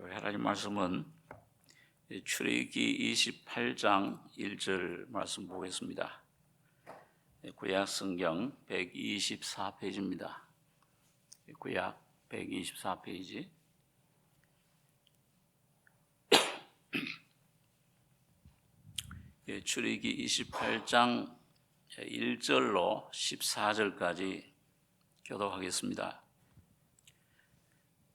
하나님 말씀은 출애굽기 28장 1절 말씀 보겠습니다. 구약 성경 124페이지입니다. 구약 124페이지. 출애굽기 28장 1절로 14절까지 교독하겠습니다.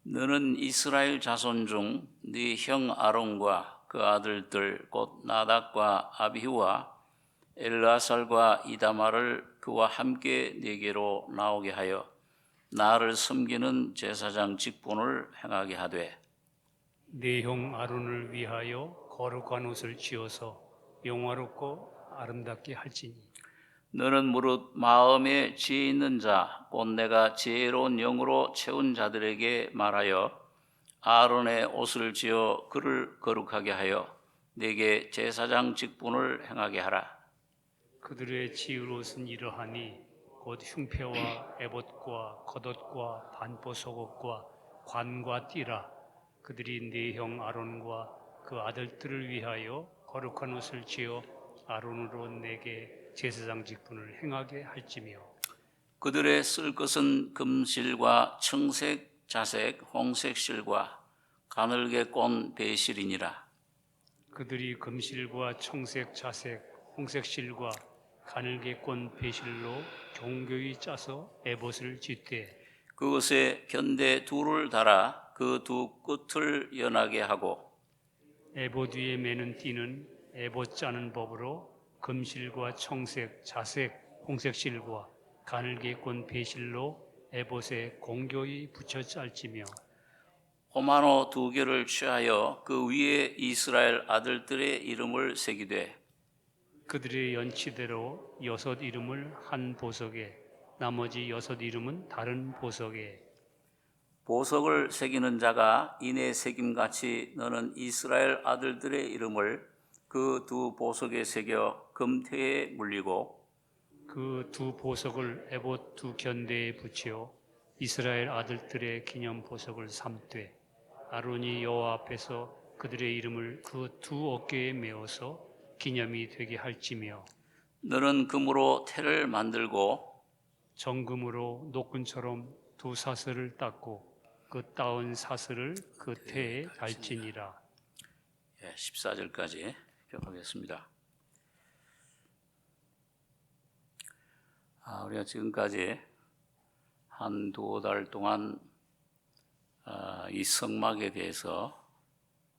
너는 이스라엘 자손 중 네 형 아론과 그 아들들 곧 나답과 아비후와 엘르아살과 이다말을 그와 함께 네게로 나오게 하여 나를 섬기는 제사장 직분을 행하게 하되 네 형 아론을 위하여 거룩한 옷을 지어서 영화롭고 아름답게 할지니 너는 무릇 마음에 지혜 있는 자 곧 내가 지혜로운 영으로 채운 자들에게 말하여 아론의 옷을 지어 그를 거룩하게 하여 네게 제사장 직분을 행하게 하라. 그들의 지을 옷은 이러하니 곧 흉패와 에봇과 겉옷과 반포속옷과 관과 띠라. 그들이 네 형 아론과 그 아들들을 위하여 거룩한 옷을 지어 아론으로 내게 제사장 직분을 행하게 할지며 그들의 쓸 것은 금실과 청색, 자색, 홍색 실과 가늘게 꼰 배실이니라. 그들이 금실과 청색, 자색, 홍색 실과 가늘게 꼰 배실로 종교히 짜서 에봇을 짓되 그것에 견대 둘을 달아 그 두 끝을 연하게 하고 에봇 위에 매는 띠는 에봇 짜는 법으로 금실과 청색, 자색, 홍색 실과 가늘게 꼰 배실로 에봇에 공교히 붙여 짤지며 호마노 두 개를 취하여 그 위에 이스라엘 아들들의 이름을 새기되 그들의 연치대로 6 이름을 한 보석에 나머지 6 이름은 다른 보석에 보석을 새기는 자가 이내 새김같이 너는 이스라엘 아들들의 이름을 그 두 보석에 새겨 금태에 물리고 그 두 보석을 에봇 두 견대에 붙여 이스라엘 아들들의 기념 보석을 삼되 아론이 여호와 앞에서 그들의 이름을 그 두 어깨에 메어서 기념이 되게 할지며 너는 금으로 태를 만들고 정금으로 노끈처럼 두 사슬을 닦고 그 따은 사슬을 그 태에 달지니라. 14절까지 교독하겠습니다. 우리가 지금까지 한 두어 달 동안 이 성막에 대해서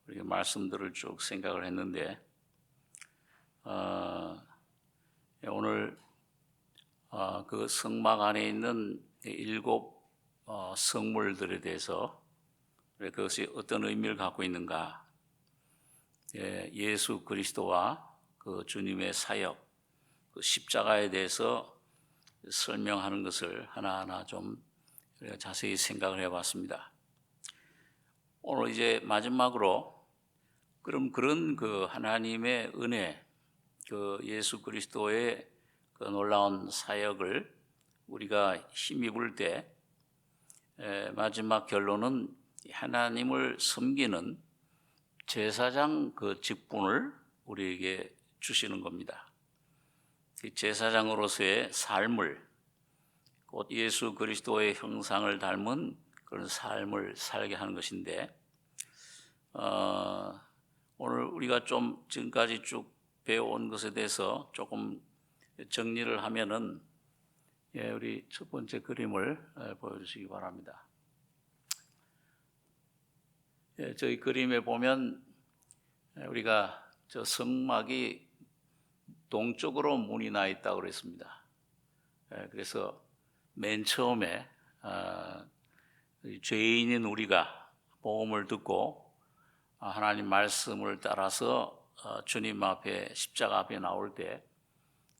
우리가 말씀들을 쭉 생각을 했는데 오늘 그 성막 안에 있는 7 성물들에 대해서 그것이 어떤 의미를 갖고 있는가, 예수 그리스도와 그 주님의 사역, 그 십자가에 대해서 설명하는 것을 하나하나 좀 자세히 생각을 해봤습니다. 오늘 이제 마지막으로 그럼 그런 그 하나님의 은혜, 그 예수 그리스도의 그 놀라운 사역을 우리가 힘입을 때 마지막 결론은 하나님을 섬기는 제사장 그 직분을 우리에게 주시는 겁니다. 제사장으로서의 삶을, 곧 예수 그리스도의 형상을 닮은 그런 삶을 살게 하는 것인데 오늘 우리가 좀 지금까지 쭉 배워온 것에 대해서 조금 정리를 하면은 우리 첫 번째 그림을 보여주시기 바랍니다. 저희 그림에 보면 우리가 저 성막이 동쪽으로 문이 나 있다고 그랬습니다. 그래서 맨 처음에 죄인인 우리가 복음을 듣고 하나님 말씀을 따라서 주님 앞에 십자가 앞에 나올 때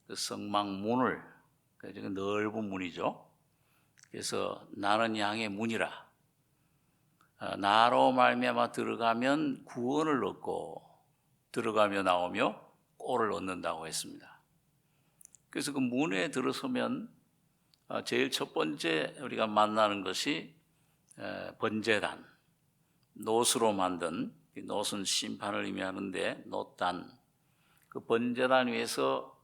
그 성막 문을, 넓은 문이죠. 그래서 나는 양의 문이라, 나로 말미암아 들어가면 구원을 얻고 들어가며 나오며 꼴을 얻는다고 했습니다. 그래서 그 문에 들어서면 제일 첫 번째 우리가 만나는 것이 번제단, 놋으로 만든, 놋은 심판을 의미하는데 놋단, 그 번제단 위에서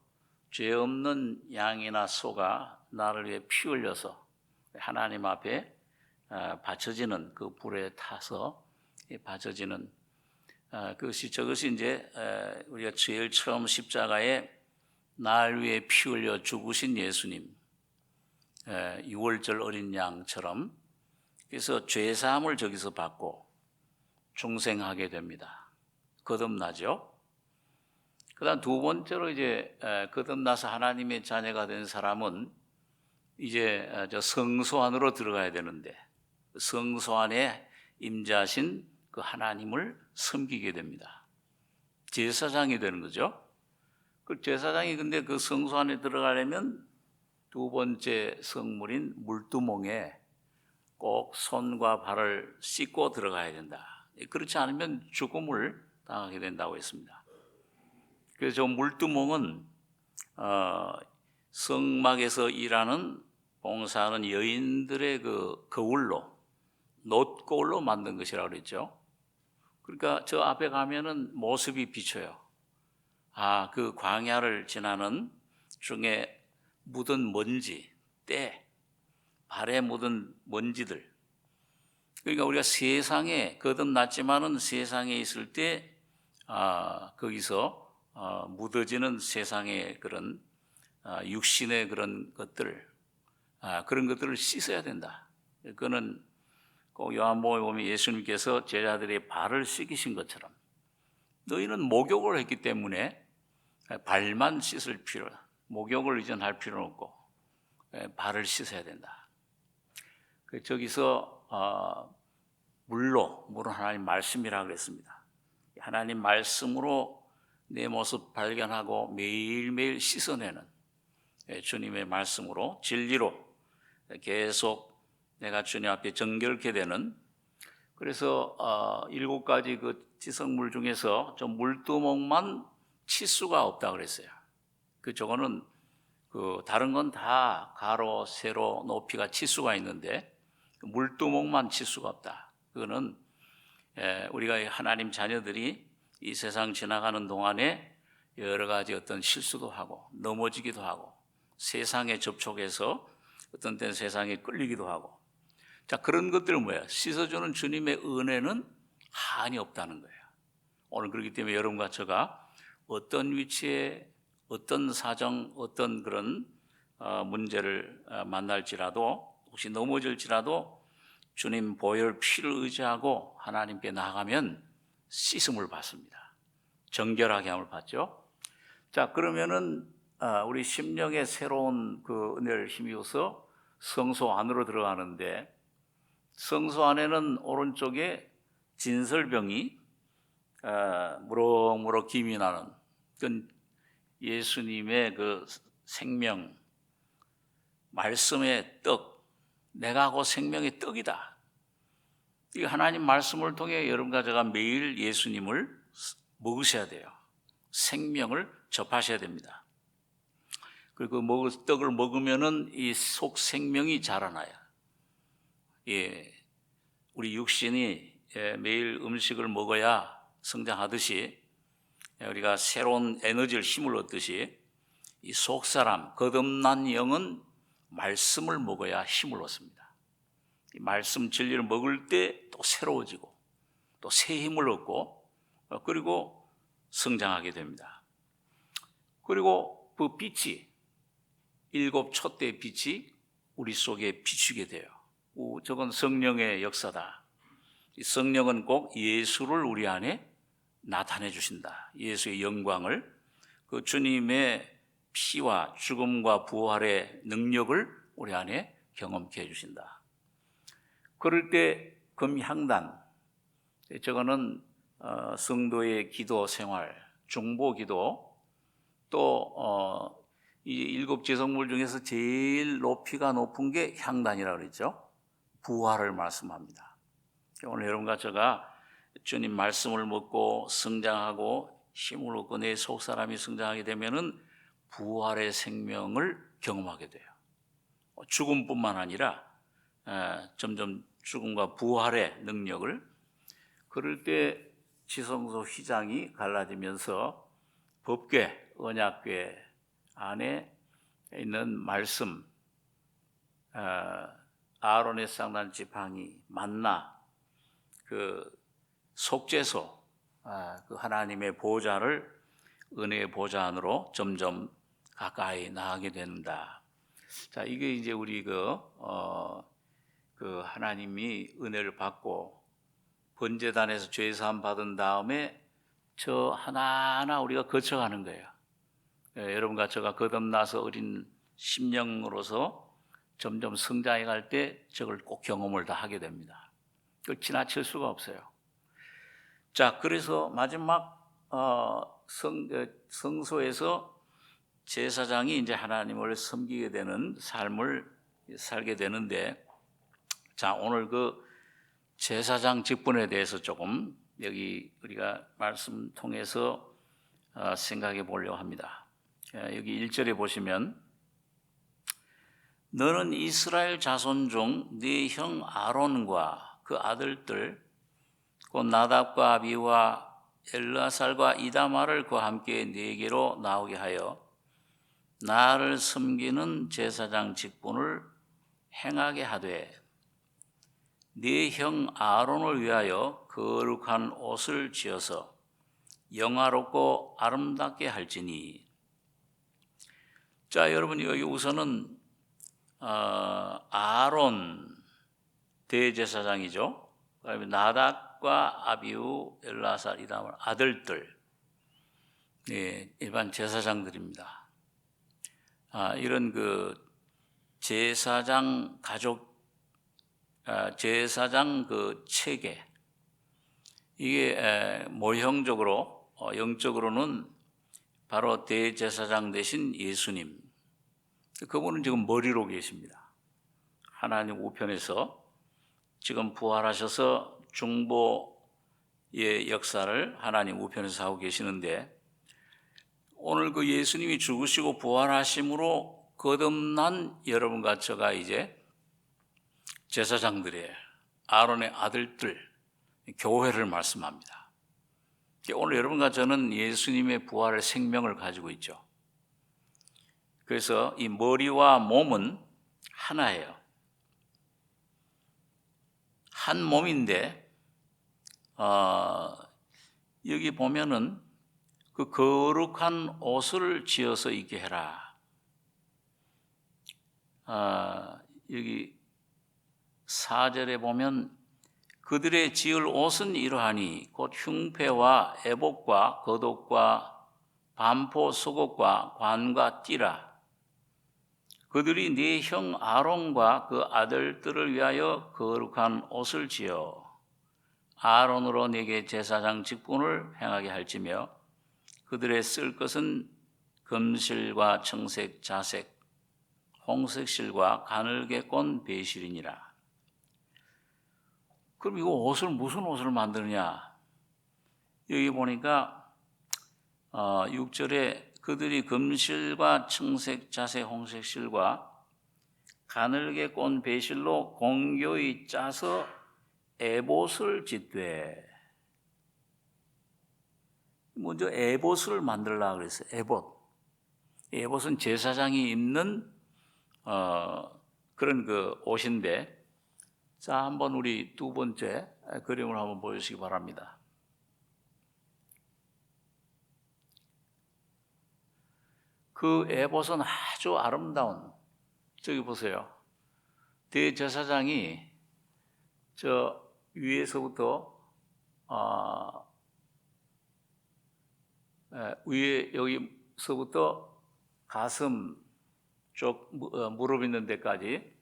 죄 없는 양이나 소가 나를 위해 피 흘려서 하나님 앞에 바쳐지는, 그 불에 타서 바쳐지는 저것이 이제 우리가 제일 처음 십자가에 날 위해 피 흘려 죽으신 예수님, 유월절 어린 양처럼, 그래서 죄 사함을 저기서 받고 중생하게 됩니다. 거듭나죠. 그다음 두 번째로 이제 거듭나서 하나님의 자녀가 된 사람은 이제 저 성소 안으로 들어가야 되는데, 성소 안에 임재하신 그 하나님을 섬기게 됩니다. 제사장이 되는 거죠. 그 제사장이 근데 그 성소 안에 들어가려면 두 번째 성물인 물두멍에 꼭 손과 발을 씻고 들어가야 된다. 그렇지 않으면 죽음을 당하게 된다고 했습니다. 그래서 저 물두멍은 성막에서 일하는 봉사하는 여인들의 그 거울로, 놋거울로 만든 것이라고 그랬죠. 그러니까 저 앞에 가면은 모습이 비쳐요. 그 광야를 지나는 중에 묻은 먼지, 때, 발에 묻은 먼지들. 그러니까 우리가 세상에 거듭났지만은 세상에 있을 때 거기서 묻어지는 세상의 그런 육신의 그런 것들, 그런 것들을 씻어야 된다. 그거는 꼭 요한복음에 보면 예수님께서 제자들의 발을 씻기신 것처럼 너희는 목욕을 했기 때문에 발만 씻을 필요, 목욕을 이전할 필요는 없고 발을 씻어야 된다. 저기서 물은 하나님 말씀이라고 그랬습니다. 하나님 말씀으로 내 모습 발견하고 매일매일 씻어내는 주님의 말씀으로, 진리로 계속 내가 주님 앞에 정결케 되는, 그래서 7가지 그 지성물 중에서 좀 물두멍만 치수가 없다 그랬어요. 저거는 다른 건 다 가로, 세로, 높이가 치수가 있는데 물두멍만 치수가 없다. 그거는 우리가 하나님 자녀들이 이 세상 지나가는 동안에 여러 가지 어떤 실수도 하고 넘어지기도 하고 세상에 접촉해서 어떤 때는 세상에 끌리기도 하고, 자, 그런 것들은 뭐예요? 씻어주는 주님의 은혜는 한이 없다는 거예요. 오늘 그렇기 때문에 여러분과 제가 어떤 위치에 어떤 사정, 어떤 그런 문제를 만날지라도, 혹시 넘어질지라도 주님 보혈 피를 의지하고 하나님께 나아가면 씻음을 받습니다. 정결하게 함을 받죠. 자, 그러면은 우리 심령의 새로운 그 은혜를 힘입어서 성소 안으로 들어가는데, 성소 안에는 오른쪽에 진설병이 무럭무럭 김이 나는, 그건 예수님의 그 생명, 말씀의 떡, 내가 곧 생명의 떡이다. 이 하나님 말씀을 통해 여러분과 제가 매일 예수님을 먹으셔야 돼요. 생명을 접하셔야 됩니다. 그리고 떡을 먹으면은 이 속 생명이 자라나요. 우리 육신이 매일 음식을 먹어야 성장하듯이, 우리가 새로운 에너지를, 힘을 얻듯이 이 속사람, 거듭난 영은 말씀을 먹어야 힘을 얻습니다. 이 말씀 진리를 먹을 때 또 새로워지고 또 새 힘을 얻고 그리고 성장하게 됩니다. 그리고 그 빛이, 7 촛대의 빛이 우리 속에 비추게 돼요. 저건 성령의 역사다. 이 성령은 꼭 예수를 우리 안에 나타내 주신다. 예수의 영광을, 그 주님의 피와 죽음과 부활의 능력을 우리 안에 경험케 해주신다. 그럴 때 금향단, 저거는 성도의 기도 생활, 중보기도, 또 이 7 지성물 중에서 제일 높이가 높은 게 향단이라고 그랬죠. 부활을 말씀합니다. 오늘 여러분과 제가 주님 말씀을 먹고 성장하고 힘을 얻고 내 속사람이 성장하게 되면은 부활의 생명을 경험하게 돼요. 죽음뿐만 아니라 점점 죽음과 부활의 능력을, 그럴 때 지성소 휘장이 갈라지면서 법궤, 언약궤 안에 있는 말씀, 아론의 쌍난 지팡이, 만나, 그 속죄소, 그 하나님의 보좌를 은혜의 보좌 안으로 점점 가까이 나가게 된다. 자, 이게 이제 우리 그 하나님이 은혜를 받고 번제단에서 죄사함 받은 다음에 저 하나하나 우리가 거쳐가는 거예요. 여러분과 제가 거듭나서 어린 심령으로서 점점 성장해 갈 때 저걸 꼭 경험을 다 하게 됩니다. 그걸 지나칠 수가 없어요. 자, 그래서 마지막 성소에서 제사장이 이제 하나님을 섬기게 되는 삶을 살게 되는데, 자, 오늘 그 제사장 직분에 대해서 조금 여기 우리가 말씀 통해서 생각해 보려고 합니다. 여기 1절에 보시면 너는 이스라엘 자손 중 네 형 아론과 그 아들들 곧 나답과 아비와 엘르아살과 이다말을 그와 함께 네게로 나오게 하여 나를 섬기는 제사장 직분을 행하게 하되 네 형 아론을 위하여 거룩한 옷을 지어서 영화롭고 아름답게 할지니. 자, 여러분 여기 우선은 아론 대제사장이죠. 그다음에 나답과 아비후, 엘르아살, 이다말 아들들, 일반 제사장들입니다. 이런 그 제사장 가족, 제사장 그 체계, 이게 모형적으로 영적으로는 바로 대제사장 대신 예수님, 그분은 지금 머리로 계십니다. 하나님 우편에서 지금 부활하셔서 중보의 역사를 하나님 우편에서 하고 계시는데, 오늘 그 예수님이 죽으시고 부활하심으로 거듭난 여러분과 저가 이제 제사장들이에요. 아론의 아들들, 교회를 말씀합니다. 오늘 여러분과 저는 예수님의 부활의 생명을 가지고 있죠. 그래서 이 머리와 몸은 하나예요. 한 몸인데 여기 보면은 그 거룩한 옷을 지어서 입게 해라. 여기 4절에 보면 그들의 지을 옷은 이러하니 곧 흉패와 애복과 겉옷과 반포 속옷과 관과 띠라. 그들이 네 형 아론과 그 아들들을 위하여 거룩한 옷을 지어 아론으로 네게 제사장 직분을 행하게 할지며 그들의 쓸 것은 금실과 청색, 자색, 홍색 실과 가늘게 꼰 배실이니라. 그럼 이거 옷을 무슨 옷을 만드느냐? 여기 보니까 6절에 그들이 금실과 청색, 자색, 홍색 실과 가늘게 꼰 배실로 공교히 짜서 에봇을 짓되. 먼저 에봇을 만들려고 그랬어요. 에봇. 에봇은 제사장이 입는 그런 그 옷인데, 자, 한번 우리 두 번째 그림을 한번 보여주시기 바랍니다. 그 에봇은 아주 아름다운, 저기 보세요. 대제사장이 저 위에서부터 위에 여기서부터 가슴 쪽 무릎 있는 데까지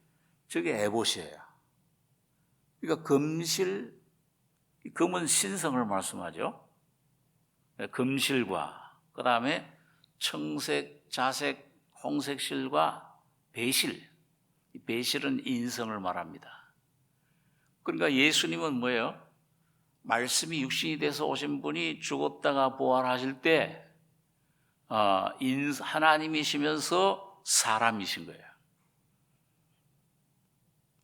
저게 에봇이에요. 그러니까 금실, 금은 신성을 말씀하죠. 금실과 그 다음에 청색, 자색, 홍색 실과 배실. 배실은 인성을 말합니다. 그러니까 예수님은 뭐예요? 말씀이 육신이 돼서 오신 분이 죽었다가 부활하실 때 하나님이시면서 사람이신 거예요.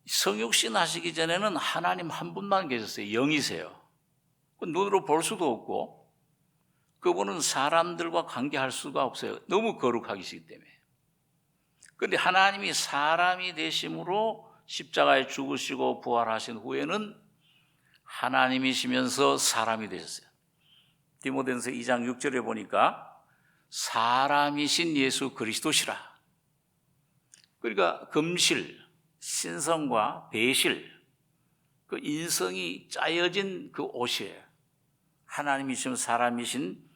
성육신 하시기 전에는 하나님 한 분만 계셨어요. 영이세요. 눈으로 볼 수도 없고 그분은 사람들과 관계할 수가 없어요. 너무 거룩하시기 때문에. 그런데 하나님이 사람이 되심으로 십자가에 죽으시고 부활하신 후에는 하나님이시면서 사람이 되셨어요. 디모데전서 2장 6절에 보니까 사람이신 예수 그리스도시라. 그러니까 금실, 신성과 배실, 그 인성이 짜여진 그 옷이에요. 하나님이시면 사람이신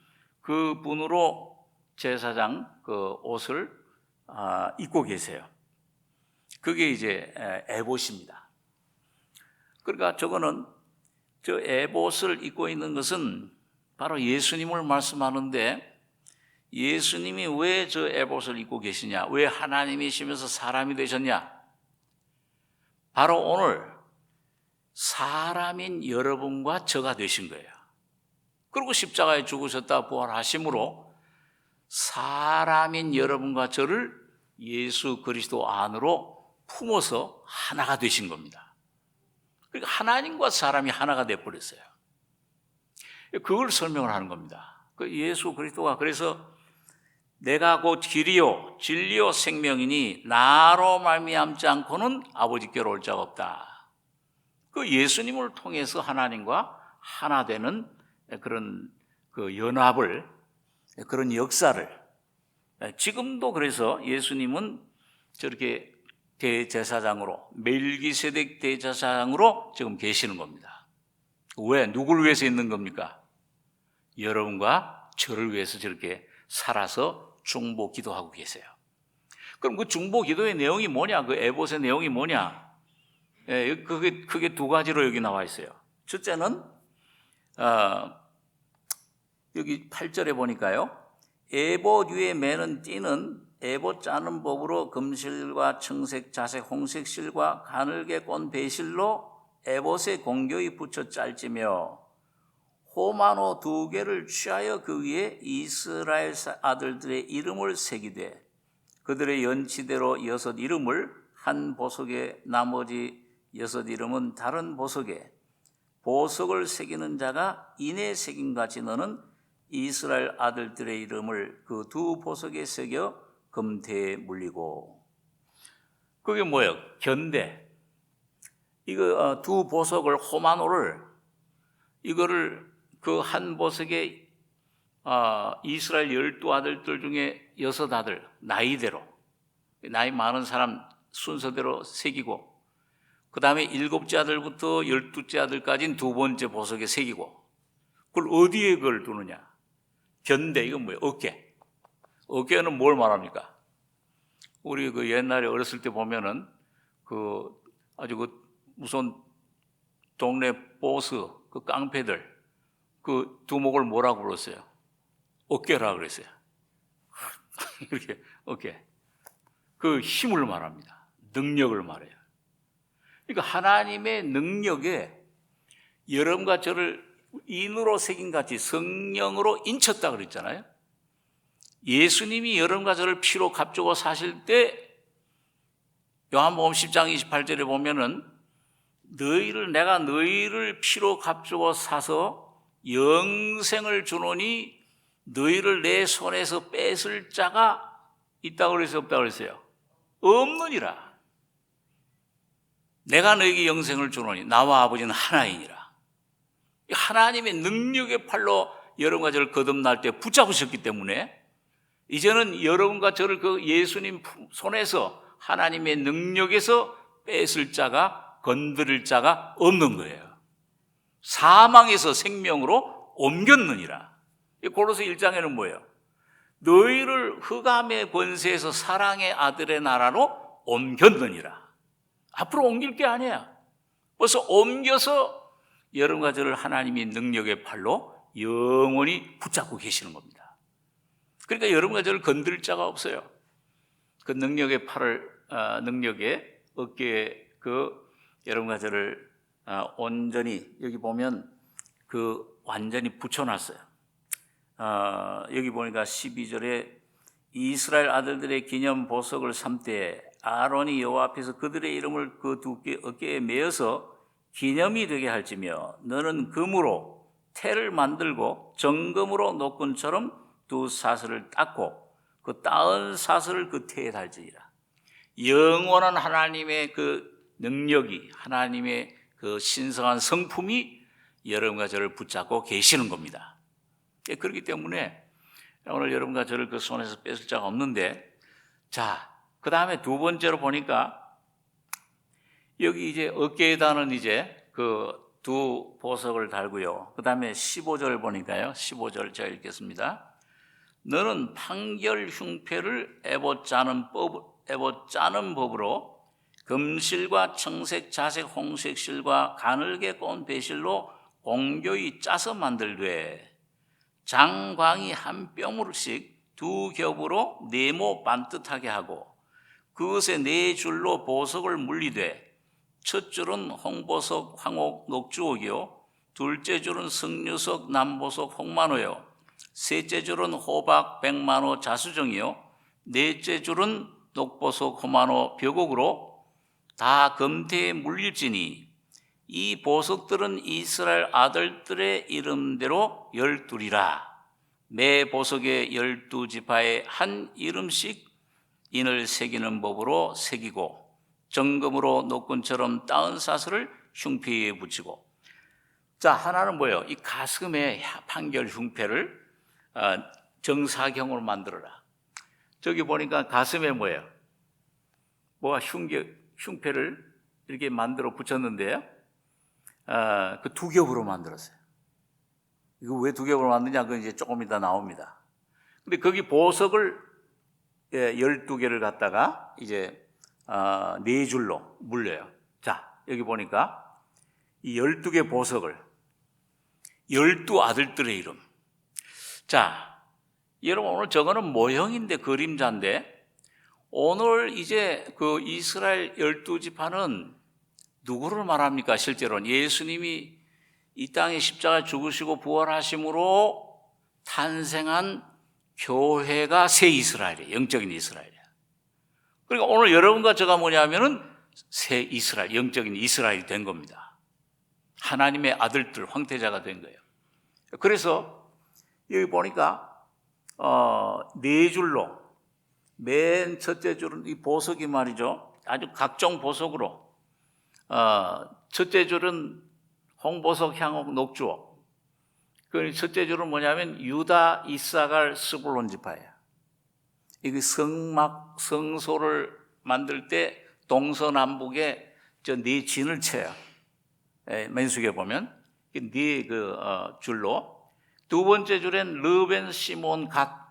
그 분으로 제사장 그 옷을 입고 계세요. 그게 이제 에봇입니다. 그러니까 저거는 저 에봇을 입고 있는 것은 바로 예수님을 말씀하는데 예수님이 왜 저 에봇을 입고 계시냐? 왜 하나님이시면서 사람이 되셨냐? 바로 오늘 사람인 여러분과 저가 되신 거예요. 그리고 십자가에 죽으셨다 부활하심으로 사람인 여러분과 저를 예수 그리스도 안으로 품어서 하나가 되신 겁니다. 그러니까 하나님과 사람이 하나가 되어버렸어요. 그걸 설명을 하는 겁니다. 그 예수 그리스도가 그래서 내가 곧 길이요 진리요 생명이니 나로 말미암지 않고는 아버지께로 올 자가 없다. 그 예수님을 통해서 하나님과 하나 되는 그런 그 연합을, 그런 역사를 지금도 그래서 예수님은 저렇게 대제사장으로 멜기세덱 대제사장으로 지금 계시는 겁니다. 왜? 누구를 위해서 있는 겁니까? 여러분과 저를 위해서 저렇게 살아서 중보 기도하고 계세요. 그럼 그 중보 기도의 내용이 뭐냐? 그 에봇의 내용이 뭐냐? 그게 크게 두 가지로 여기 나와 있어요. 첫째는 여기 8절에 보니까요. 에봇 위에 매는 띠는 에봇 짜는 법으로 금실과 청색, 자색, 홍색 실과 가늘게 꼰 배실로 에봇에 공교히 붙여 짤지며 호마노 2개를 취하여 그 위에 이스라엘 아들들의 이름을 새기되 그들의 연치대로 6 이름을 한 보석에 나머지 6 이름은 다른 보석에 보석을 새기는 자가 이내 새김같이 너는 이스라엘 아들들의 이름을 그 2 보석에 새겨 금태에 물리고. 그게 뭐예요? 견대. 이거 2 보석을 호마노를 이거를 그 한 보석에 이스라엘 12아들들 중에 6 아들 나이대로 나이 많은 사람 순서대로 새기고 그 다음에 7째 아들부터 12째 아들까지는 2번째 보석에 새기고 그걸 어디에 그걸 두느냐? 견대. 이건 뭐예요? 어깨. 어깨는 뭘 말합니까? 우리 그 옛날에 어렸을 때 보면은 그 아주 그 무슨 동네 보스 그 깡패들 그 두목을 뭐라고 불렀어요? 어깨라 그랬어요. 이렇게 어깨. 그 힘을 말합니다. 능력을 말해요. 그러니까 하나님의 능력에 여러분과 저를 인으로 새긴 같이 성령으로 인쳤다 그랬잖아요. 예수님이 여러분과 저를 피로 값주고 사실 때 요한복음 10장 28절에 보면은 내가 너희를 피로 값주고 사서 영생을 주노니 너희를 내 손에서 뺏을 자가 있다고 그랬어요? 없다고 그랬어요? 없느니라. 내가 너희에게 영생을 주노니 나와 아버지는 하나이니라. 하나님의 능력의 팔로 여러분과 저를 거듭날 때 붙잡으셨기 때문에 이제는 여러분과 저를 그 예수님 손에서 하나님의 능력에서 뺏을 자가 건드릴 자가 없는 거예요. 사망에서 생명으로 옮겼느니라. 고로새 1장에는 뭐예요? 너희를 흑암의 권세에서 사랑의 아들의 나라로 옮겼느니라. 앞으로 옮길 게 아니야. 벌써 옮겨서 여러분과 저를 하나님의 능력의 팔로 영원히 붙잡고 계시는 겁니다. 그러니까 여러분과 저를 건드릴 자가 없어요. 그 능력의 팔을 능력의 어깨에 여러분과 저를 온전히 여기 보면 완전히 붙여놨어요. 여기 보니까 12절에 이스라엘 아들들의 기념 보석을 삼되 아론이 여호와 앞에서 그들의 이름을 그 2 어깨에 메어서 기념이 되게 할지며 너는 금으로 태를 만들고 정금으로 녹근처럼 두 사슬을 닦고 그 따은 사슬을 그 태에 달지니라. 영원한 하나님의 그 능력이, 하나님의 그 신성한 성품이 여러분과 저를 붙잡고 계시는 겁니다. 그렇기 때문에 오늘 여러분과 저를 그 손에서 뺏을 자가 없는데, 자, 그 다음에 두 번째로 보니까 여기 이제 어깨에다는 이제 그 두 보석을 달고요. 그 다음에 15절 보니까요. 15절 제가 읽겠습니다. 너는 판결 흉패를 에봇 짜는 법으로 금실과 청색, 자색, 홍색 실과 가늘게 꼰 배실로 공교히 짜서 만들되 장광이 한 뼘으로씩 두 겹으로 네모 반듯하게 하고 그것에 네 줄로 보석을 물리되 첫 줄은 홍보석, 황옥, 녹주옥이요 둘째 줄은 석류석, 남보석, 홍만호요 셋째 줄은 호박, 백만호, 자수정이요 넷째 줄은 녹보석, 호만호, 벽옥으로 다 금태에 물릴지니 이 보석들은 이스라엘 아들들의 이름대로 12이라. 매 보석의 12지파에 한 이름씩 인을 새기는 법으로 새기고 정금으로 녹근처럼 따은 사슬을 흉패에 붙이고. 자, 하나는 뭐예요? 이 가슴의 판결 흉패를 정사경으로 만들어라. 저기 보니까 가슴에 뭐예요? 뭐가 흉패를 이렇게 만들어 붙였는데요. 그 두 겹으로 만들었어요. 이거 왜 두 겹으로 만드냐? 그건 이제 조금 이따 나옵니다. 근데 거기 보석을 12개를 갖다가 이제 네 줄로 물려요. 자, 여기 보니까 이 12개 보석을 12아들들의 이름. 자, 여러분 오늘 저거는 모형인데 그림자인데 오늘 이제 그 이스라엘 12지파는 누구를 말합니까? 실제로는 예수님이 이 땅에 십자가 죽으시고 부활하심으로 탄생한 교회가 새 이스라엘이에요. 영적인 이스라엘이에요. 그러니까 오늘 여러분과 제가 뭐냐면은 새 이스라엘, 영적인 이스라엘이 된 겁니다. 하나님의 아들들, 황태자가 된 거예요. 그래서 여기 보니까 네 줄로 맨 첫째 줄은 이 보석이 말이죠. 아주 각종 보석으로 첫째 줄은 홍보석, 향옥, 녹주옥. 그 첫째 줄은 뭐냐면 유다, 이사갈, 스불론 지파예요. 이게 성소를 만들 때 동서남북에 저 네 진을 쳐요. 맨수에 보면 네 줄로. 두 번째 줄엔 르벤, 시몬, 갓.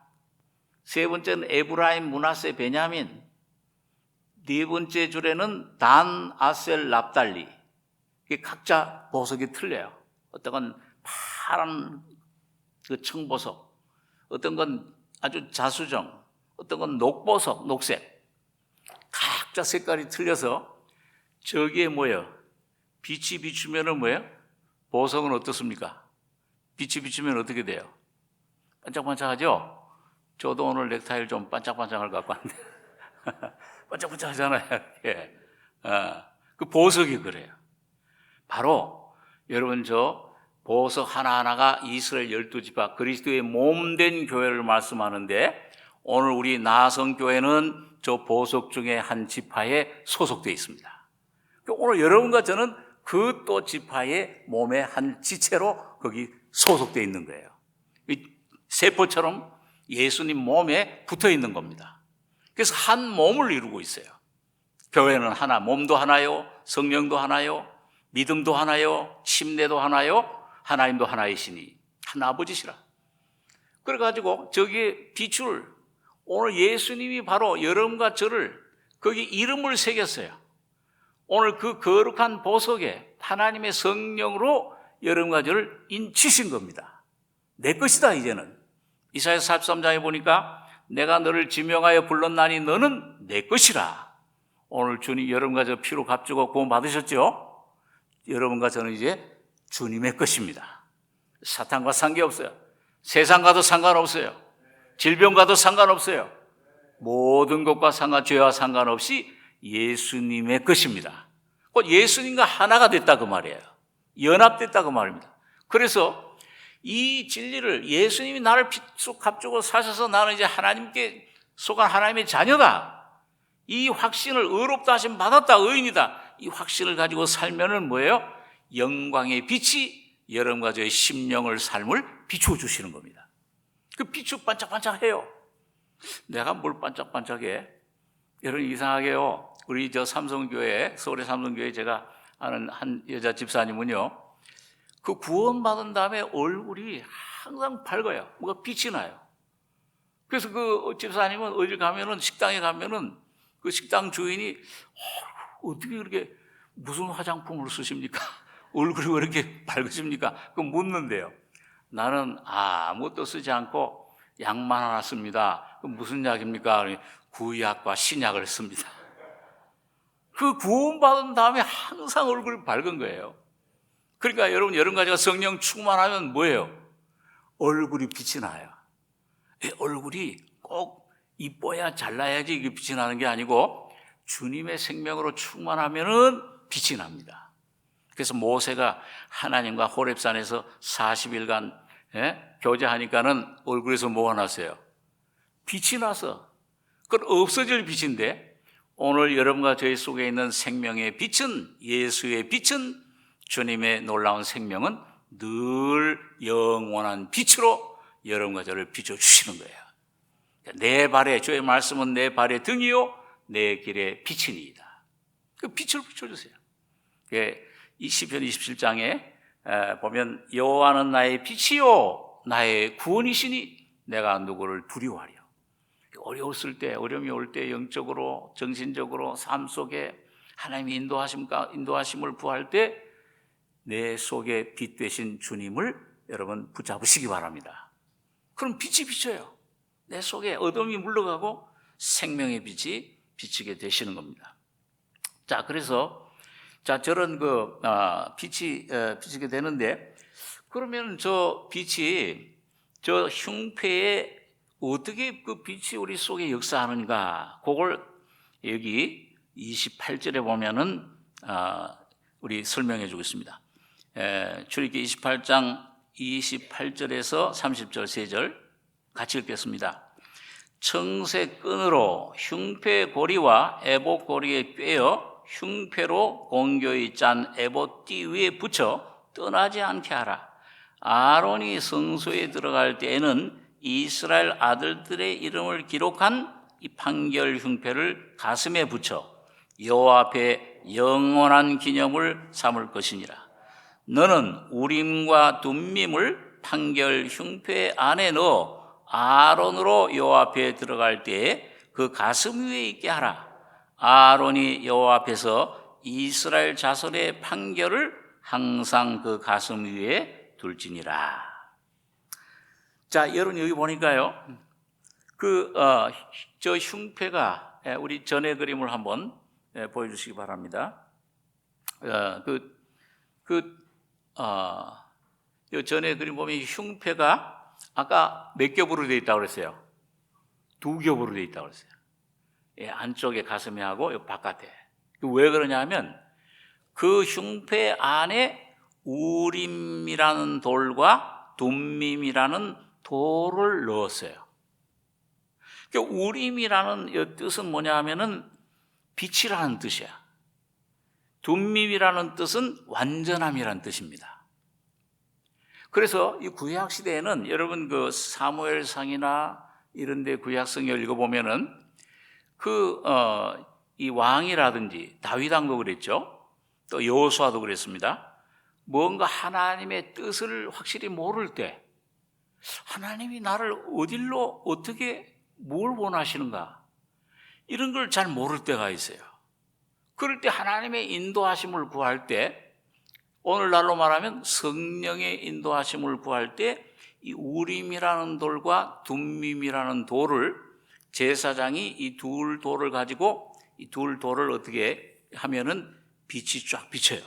세 번째는 에브라임, 므낫세, 베냐민. 네 번째 줄에는 단, 아셀, 납달리. 각자 보석이 틀려요. 어떤 건 파란 그 청보석, 어떤 건 아주 자수정, 어떤 건 녹보석, 녹색. 각자 색깔이 틀려서 저기에 뭐예요? 빛이 비추면은 뭐예요? 보석은 어떻습니까? 빛이 비추면 어떻게 돼요? 반짝반짝하죠? 저도 오늘 넥타이를 좀 반짝반짝을 갖고 왔는데 반짝반짝하잖아요. 예. 그 보석이 그래요. 바로 여러분 저 보석 하나하나가 이스라엘 12지파 그리스도의 몸된 교회를 말씀하는데 오늘 우리 나성교회는 저 보석 중에 한 지파에 소속되어 있습니다. 오늘 여러분과 저는 그 또 지파의 몸의 한 지체로 거기 소속되어 있는 거예요. 세포처럼 예수님 몸에 붙어 있는 겁니다. 그래서 한 몸을 이루고 있어요. 교회는 하나, 몸도 하나요, 성령도 하나요, 믿음도 하나요, 침례도 하나요, 하나님도 하나이시니 한 아버지시라. 그래가지고 저기에 비출 오늘 예수님이 바로 여러분과 저를 거기 이름을 새겼어요. 오늘 그 거룩한 보석에 하나님의 성령으로 여러분과 저를 인치신 겁니다. 내 것이다 이제는. 이사야서 43장에 보니까 내가 너를 지명하여 불렀나니 너는 내 것이라. 오늘 주님 여러분과 저 피로 값주고 구원 받으셨죠? 여러분과 저는 이제 주님의 것입니다. 사탄과 상관없어요. 세상과도 상관없어요. 질병과도 상관없어요. 모든 것과 죄와 상관없이 예수님의 것입니다. 곧 예수님과 하나가 됐다 그 말이에요. 연합됐다 그 말입니다. 그래서 이 진리를 예수님이 나를 피속 값주고 사셔서 나는 이제 하나님께 속한 하나님의 자녀다. 이 확신을 의롭다 하심 받았다. 의인이다. 이 확신을 가지고 살면은 뭐예요? 영광의 빛이 여러분과 저의 심령을 삶을 비추어 주시는 겁니다. 그 빛이 반짝반짝해요. 내가 뭘 반짝반짝해? 여러분 이상하게요. 우리 저 삼성교회, 서울의 삼성교회 제가 아는 한 여자 집사님은요. 그 구원받은 다음에 얼굴이 항상 밝아요. 뭔가 빛이 나요. 그래서 그 집사님은 어딜 가면은 식당에 가면은 그 식당 주인이 어떻게 그렇게 무슨 화장품을 쓰십니까? 얼굴이 왜 이렇게 밝으십니까? 그 묻는데요. 나는 아무것도 쓰지 않고 약만 하나 씁니다. 그 무슨 약입니까? 구약과 신약을 씁니다. 그 구원받은 다음에 항상 얼굴이 밝은 거예요. 그러니까 여러분 가지가 성령 충만하면 뭐예요? 얼굴이 빛이 나요. 얼굴이 꼭 이뻐야 잘나야지 이게 빛이 나는 게 아니고 주님의 생명으로 충만하면은 빛이 납니다. 그래서 모세가 하나님과 호렙산에서 40일간 교제하니까는 얼굴에서 뭐가 났어요? 빛이 나서. 그건 없어질 빛인데 오늘 여러분과 저희 속에 있는 생명의 빛은, 예수의 빛은, 주님의 놀라운 생명은 늘 영원한 빛으로 여러분과 저를 비춰주시는 거예요. 내 발에, 주의 말씀은 내 발의 등이요 내 길의 빛이니이다. 그 빛을 비춰주세요. 이 시편 27장에 보면 여호와는 나의 빛이요 나의 구원이시니 내가 누구를 두려워하리요. 어려웠을 때, 어려움이 올 때 영적으로, 정신적으로, 삶 속에 하나님이 인도하심을 구할 때 내 속에 빛 되신 주님을 여러분 붙잡으시기 바랍니다. 그럼 빛이 비쳐요. 내 속에 어둠이 물러가고 생명의 빛이 비치게 되시는 겁니다. 자, 그래서 저런 빛이 비치게 되는데 그러면 저 빛이 저 흉패에 어떻게 그 빛이 우리 속에 역사하는가? 그걸 여기 28절에 보면은 우리 설명해 주겠습니다. 출애굽기 28장 28절에서 30절 3절 같이 읽겠습니다. 청색 끈으로 흉패 고리와 에봇 고리에 꿰어 흉패로 공교히 짠 에봇 띠 위에 붙여 떠나지 않게 하라. 아론이 성소에 들어갈 때에는 이스라엘 아들들의 이름을 기록한 이 판결 흉패를 가슴에 붙여 여호와 앞에 영원한 기념을 삼을 것이니라. 너는 우림과 둠밈을 판결 흉패 안에 넣어 아론으로 여호와 앞에 들어갈 때에 그 가슴 위에 있게 하라. 아론이 여호와 앞에서 이스라엘 자손의 판결을 항상 그 가슴 위에 둘지니라. 자, 여러분 여기 보니까요. 저 흉패가 우리 전의 그림을 한번 보여주시기 바랍니다. 전에 그림 보면 흉패가 아까 몇 겹으로 되어 있다고 그랬어요? 2겹으로 되어 있다고 그랬어요. 안쪽에 가슴에 하고 바깥에. 왜 그러냐면 그 흉패 안에 우림이라는 돌과 둠밈이라는 돌을 넣었어요. 우림이라는 뜻은 뭐냐 하면은 빛이라는 뜻이야. 둠밈이라는 뜻은 완전함이라는 뜻입니다. 그래서 이 구약 시대에는 여러분 그 사무엘상이나 이런 데 구약성을 읽어보면은 이 왕이라든지 다윗 왕도 그랬죠. 또 여호수아도 그랬습니다. 뭔가 하나님의 뜻을 확실히 모를 때 하나님이 나를 어딜로 어떻게 뭘 원하시는가 이런 걸 잘 모를 때가 있어요. 그럴 때 하나님의 인도하심을 구할 때 오늘날로 말하면 성령의 인도하심을 구할 때 이 우림이라는 돌과 둠밈이라는 돌을 제사장이 이 둘 돌을 가지고 이 둘 돌을 어떻게 하면은 빛이 쫙 비쳐요.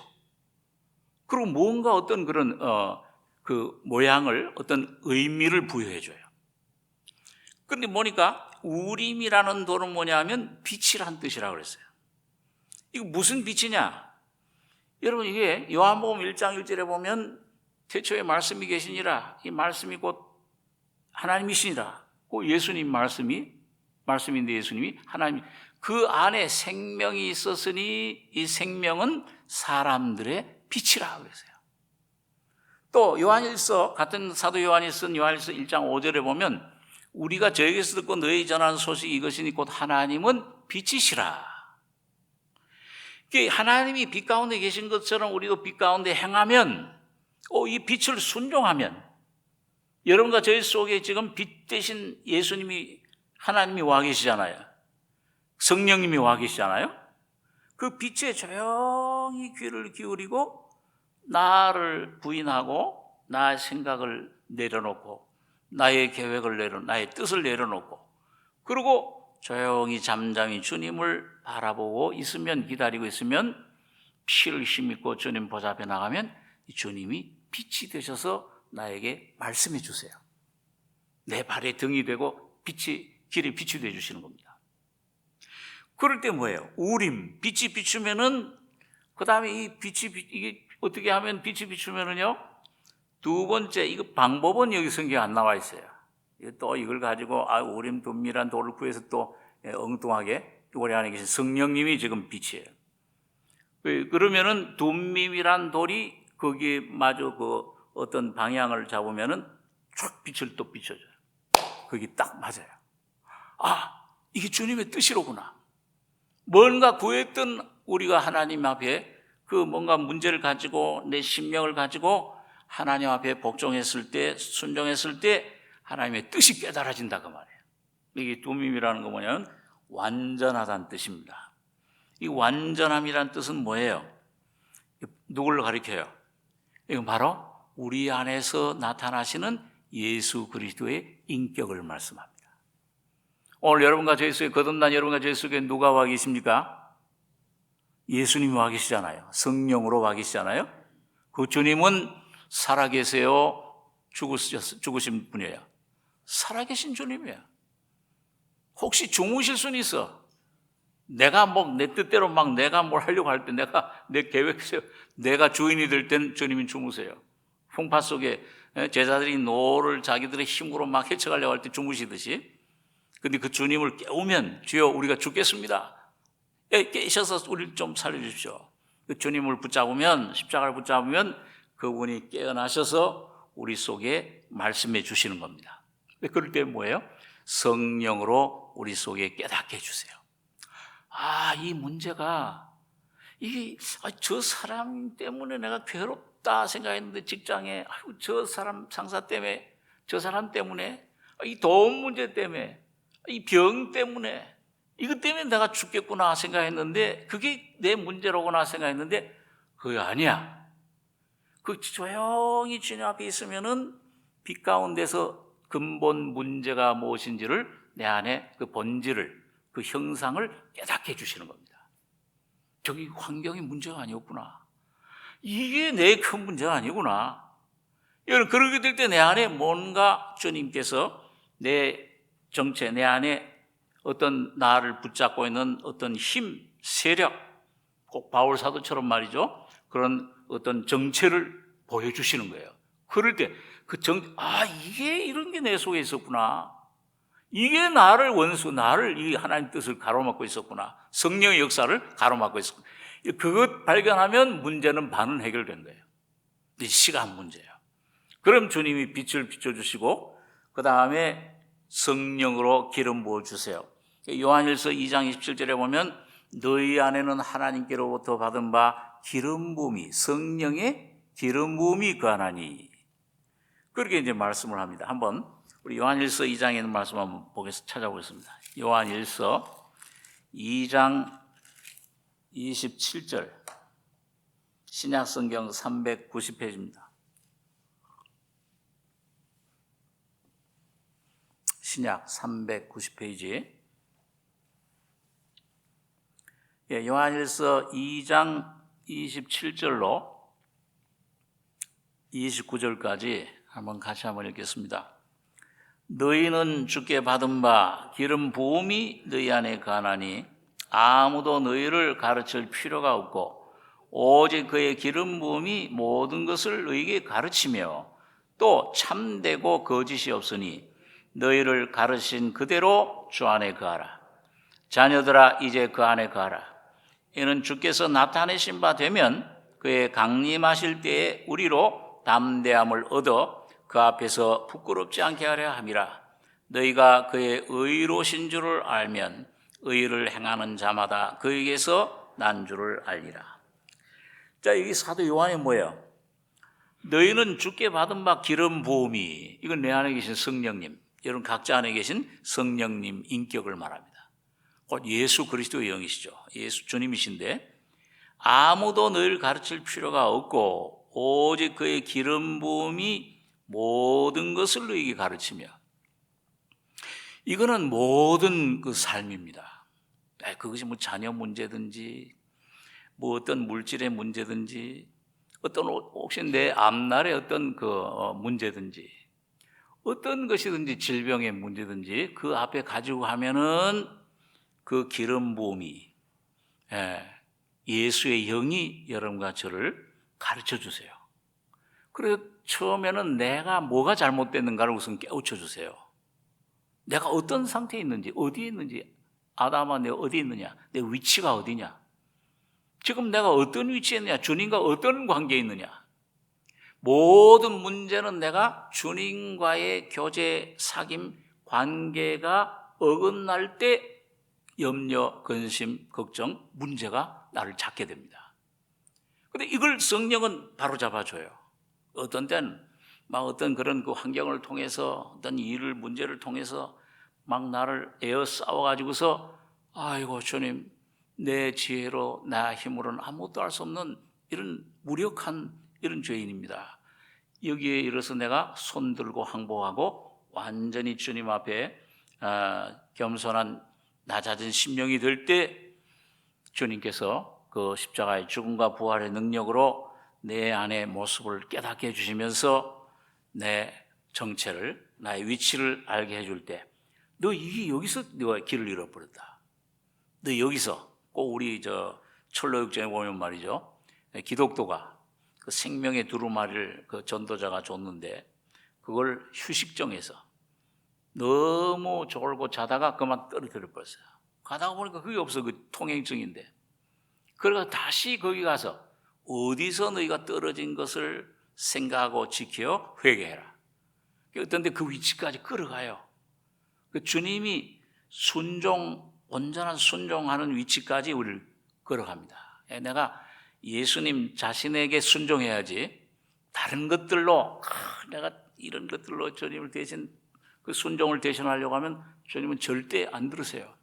그리고 뭔가 어떤 그런 그 모양을 어떤 의미를 부여해줘요. 그런데 보니까 우림이라는 돌은 뭐냐면 빛이란 뜻이라고 그랬어요. 이거 무슨 빛이냐? 여러분 이게 요한복음 1장 1절에 보면 태초에 말씀이 계시니라. 이 말씀이 곧 하나님이시니라. 그 예수님 말씀인데 예수님이 하나님, 그 안에 생명이 있었으니 이 생명은 사람들의 빛이라 그랬어요. 또 요한일서, 같은 사도 요한이 쓴 요한일서 1장 5절에 보면 우리가 저에게서 듣고 너희 전하는 소식이 이것이니 곧 하나님은 빛이시라. 하나님이 빛 가운데 계신 것처럼 우리도 빛 가운데 행하면, 이 빛을 순종하면, 여러분과 저희 속에 지금 빛 대신 예수님이, 하나님이 와 계시잖아요. 성령님이 와 계시잖아요. 그 빛에 조용히 귀를 기울이고 나를 부인하고 나의 생각을 내려놓고 나의 계획을 나의 뜻을 내려놓고, 그리고 조용히 잠잠히 주님을 바라보고 있으면, 기다리고 있으면, 피를 힘입고 주님 보좌 앞에 나가면 주님이 빛이 되셔서 나에게 말씀해 주세요. 내 발의 등이 되고 길에 빛이 되어 주시는 겁니다. 그럴 때 뭐예요? 우림, 빛이 비추면은, 그 다음에 이게 어떻게 하면 빛이 비추면은요, 두 번째, 이거 방법은 여기 성경에 안 나와 있어요. 또 이걸 가지고, 우림 둠밀한 돌을 구해서 또 엉뚱하게, 우리 안에 계신 성령님이 지금 빛이에요. 그러면은 둠밀한 돌이 거기에 마저 그 어떤 방향을 잡으면은 쫙 빛을 또 비춰줘요. 거기 딱 맞아요. 이게 주님의 뜻이로구나. 뭔가 구했던 우리가 하나님 앞에 그 뭔가 문제를 가지고 내 심령을 가지고 하나님 앞에 복종했을 때, 순종했을 때 하나님의 뜻이 깨달아진다 그 말이에요. 이게 둠임이라는 거 뭐냐면 완전하다는 뜻입니다. 이 완전함이라는 뜻은 뭐예요? 누구를 가리켜요? 이건 바로 우리 안에서 나타나시는 예수 그리스도의 인격을 말씀합니다. 오늘 여러분과 저희 속에, 거듭난 여러분과 저희 속에 누가 와 계십니까? 예수님이 와 계시잖아요. 성령으로 와 계시잖아요. 그 주님은 살아계세요? 죽으신 분이에요? 살아계신 주님이에요. 혹시 주무실 수는 있어. 내가 내 뜻대로 내가 뭘 하려고 할 때, 내 계획대로 내가 주인이 될 땐 주님이 주무세요. 풍파 속에 제자들이 노를 자기들의 힘으로 헤쳐가려고 할 때 주무시듯이. 근데 그 주님을 깨우면, 주여 우리가 죽겠습니다. 깨셔서 우리를 좀 살려주십시오. 그 주님을 붙잡으면, 십자가를 붙잡으면 그분이 깨어나셔서 우리 속에 말씀해 주시는 겁니다. 그럴 때 뭐예요? 성령으로 우리 속에 깨닫게 해주세요. 이 문제가, 저 사람 때문에 내가 괴롭다 생각했는데, 직장에, 저 사람 상사 때문에, 저 사람 때문에, 이 돈 문제 때문에, 이 병 때문에, 이것 때문에 내가 죽겠구나 생각했는데, 그게 내 문제로구나 생각했는데, 그게 아니야. 그 조용히 주님 앞에 있으면은 빛 가운데서 근본 문제가 무엇인지를, 내 안에 그 본질을, 그 형상을 깨닫게 해주시는 겁니다. 저기 환경이 문제가 아니었구나. 이게 내 큰 문제가 아니구나. 여러분, 그렇게 될 때 내 안에 뭔가 주님께서 내 정체, 내 안에 어떤 나를 붙잡고 있는 어떤 힘, 세력, 꼭 바울 사도처럼 말이죠. 그런 어떤 정체를 보여주시는 거예요. 그럴 때 이게 이런 게 내 속에 있었구나. 이게 나를 이 하나님 뜻을 가로막고 있었구나. 성령의 역사를 가로막고 있었구나. 그것 발견하면 문제는 반은 해결된 거예요. 시간 문제예요. 그럼 주님이 빛을 비춰주시고, 그 다음에 성령으로 기름 부어주세요. 요한일서 2장 27절에 보면 너희 안에는 하나님께로부터 받은 바 기름 부음이, 성령의 기름 부음이 거하나니, 그렇게 이제 말씀을 합니다. 한번 우리 요한일서 2장에 있는 말씀 한번 찾아보겠습니다. 요한일서 2장 27절, 신약성경 390페이지입니다. 신약 390페이지. 요한일서 2장 27절로 29절까지 한번 같이 한번 읽겠습니다. 너희는 주께 받은 바 기름 부음이 너희 안에 거하나니 아무도 너희를 가르칠 필요가 없고 오직 그의 기름 부음이 모든 것을 너희에게 가르치며 또 참되고 거짓이 없으니 너희를 가르친 그대로 주 안에 거하라. 자녀들아 이제 그 안에 거하라. 이는 주께서 나타내신 바 되면 그의 강림하실 때에 우리로 담대함을 얻어 그 앞에서 부끄럽지 않게 하려 함이라. 너희가 그의 의로신 줄을 알면 의를 행하는 자마다 그에게서 난 줄을 알리라. 자, 여기 사도 요한이 뭐예요? 너희는 주께 받은 바 기름 부음이, 이건 내 안에 계신 성령님, 여러분 각자 안에 계신 성령님 인격을 말합니다. 곧 예수 그리스도의 영이시죠. 예수 주님이신데 아무도 너희를 가르칠 필요가 없고 오직 그의 기름 부음이 모든 것을 너희에게 가르치며, 이거는 모든 그 삶입니다. 그것이 뭐 자녀 문제든지 뭐 어떤 물질의 문제든지 어떤 혹시 내 앞날의 어떤 그 문제든지 어떤 것이든지 질병의 문제든지 그 앞에 가지고 하면은 그 기름 부음이 예수의 영이 여러분과 저를 가르쳐 주세요. 그래서 처음에는 내가 뭐가 잘못됐는가를 우선 깨우쳐 주세요. 내가 어떤 상태에 있는지, 어디에 있는지, 아담아 내가 어디에 있느냐, 내 위치가 어디냐, 지금 내가 어떤 위치에 있느냐, 주님과 어떤 관계에 있느냐. 모든 문제는 내가 주님과의 교제, 사귐, 관계가 어긋날 때 염려, 근심, 걱정, 문제가 나를 잡게 됩니다. 그런데 이걸 성령은 바로 잡아줘요. 어떤 때는 막 어떤 그런 그 환경을 통해서 어떤 일을 문제를 통해서 막 나를 에어싸워가지고서 아이고 주님 내 지혜로 나 힘으로는 아무것도 할 수 없는 이런 무력한 이런 죄인입니다. 여기에 이르러서 내가 손들고 항복하고 완전히 주님 앞에 겸손한 낮아진 심령이 될 때 주님께서 그 십자가의 죽음과 부활의 능력으로 내 안의 모습을 깨닫게 해주시면서 내 정체를, 나의 위치를 알게 해줄 때, 너 이게 여기서 너가 길을 잃어버렸다. 너 여기서 꼭 우리 철로역정에 보면 말이죠, 기독도가 그 생명의 두루마리를 그 전도자가 줬는데 그걸 휴식정에서 너무 졸고 자다가 그만 떨어뜨려 버렸어요. 가다가 보니까 그게 없어. 그 통행증인데. 그래서 다시 거기 가서 어디서 너희가 떨어진 것을 생각하고 지켜 회개해라. 어떤데 그 위치까지 끌어가요. 그 주님이 온전한 순종하는 위치까지 우리를 끌어갑니다. 내가 예수님 자신에게 순종해야지 다른 것들로 내가 이런 것들로 주님을 대신 그 순종을 대신하려고 하면 주님은 절대 안 들으세요.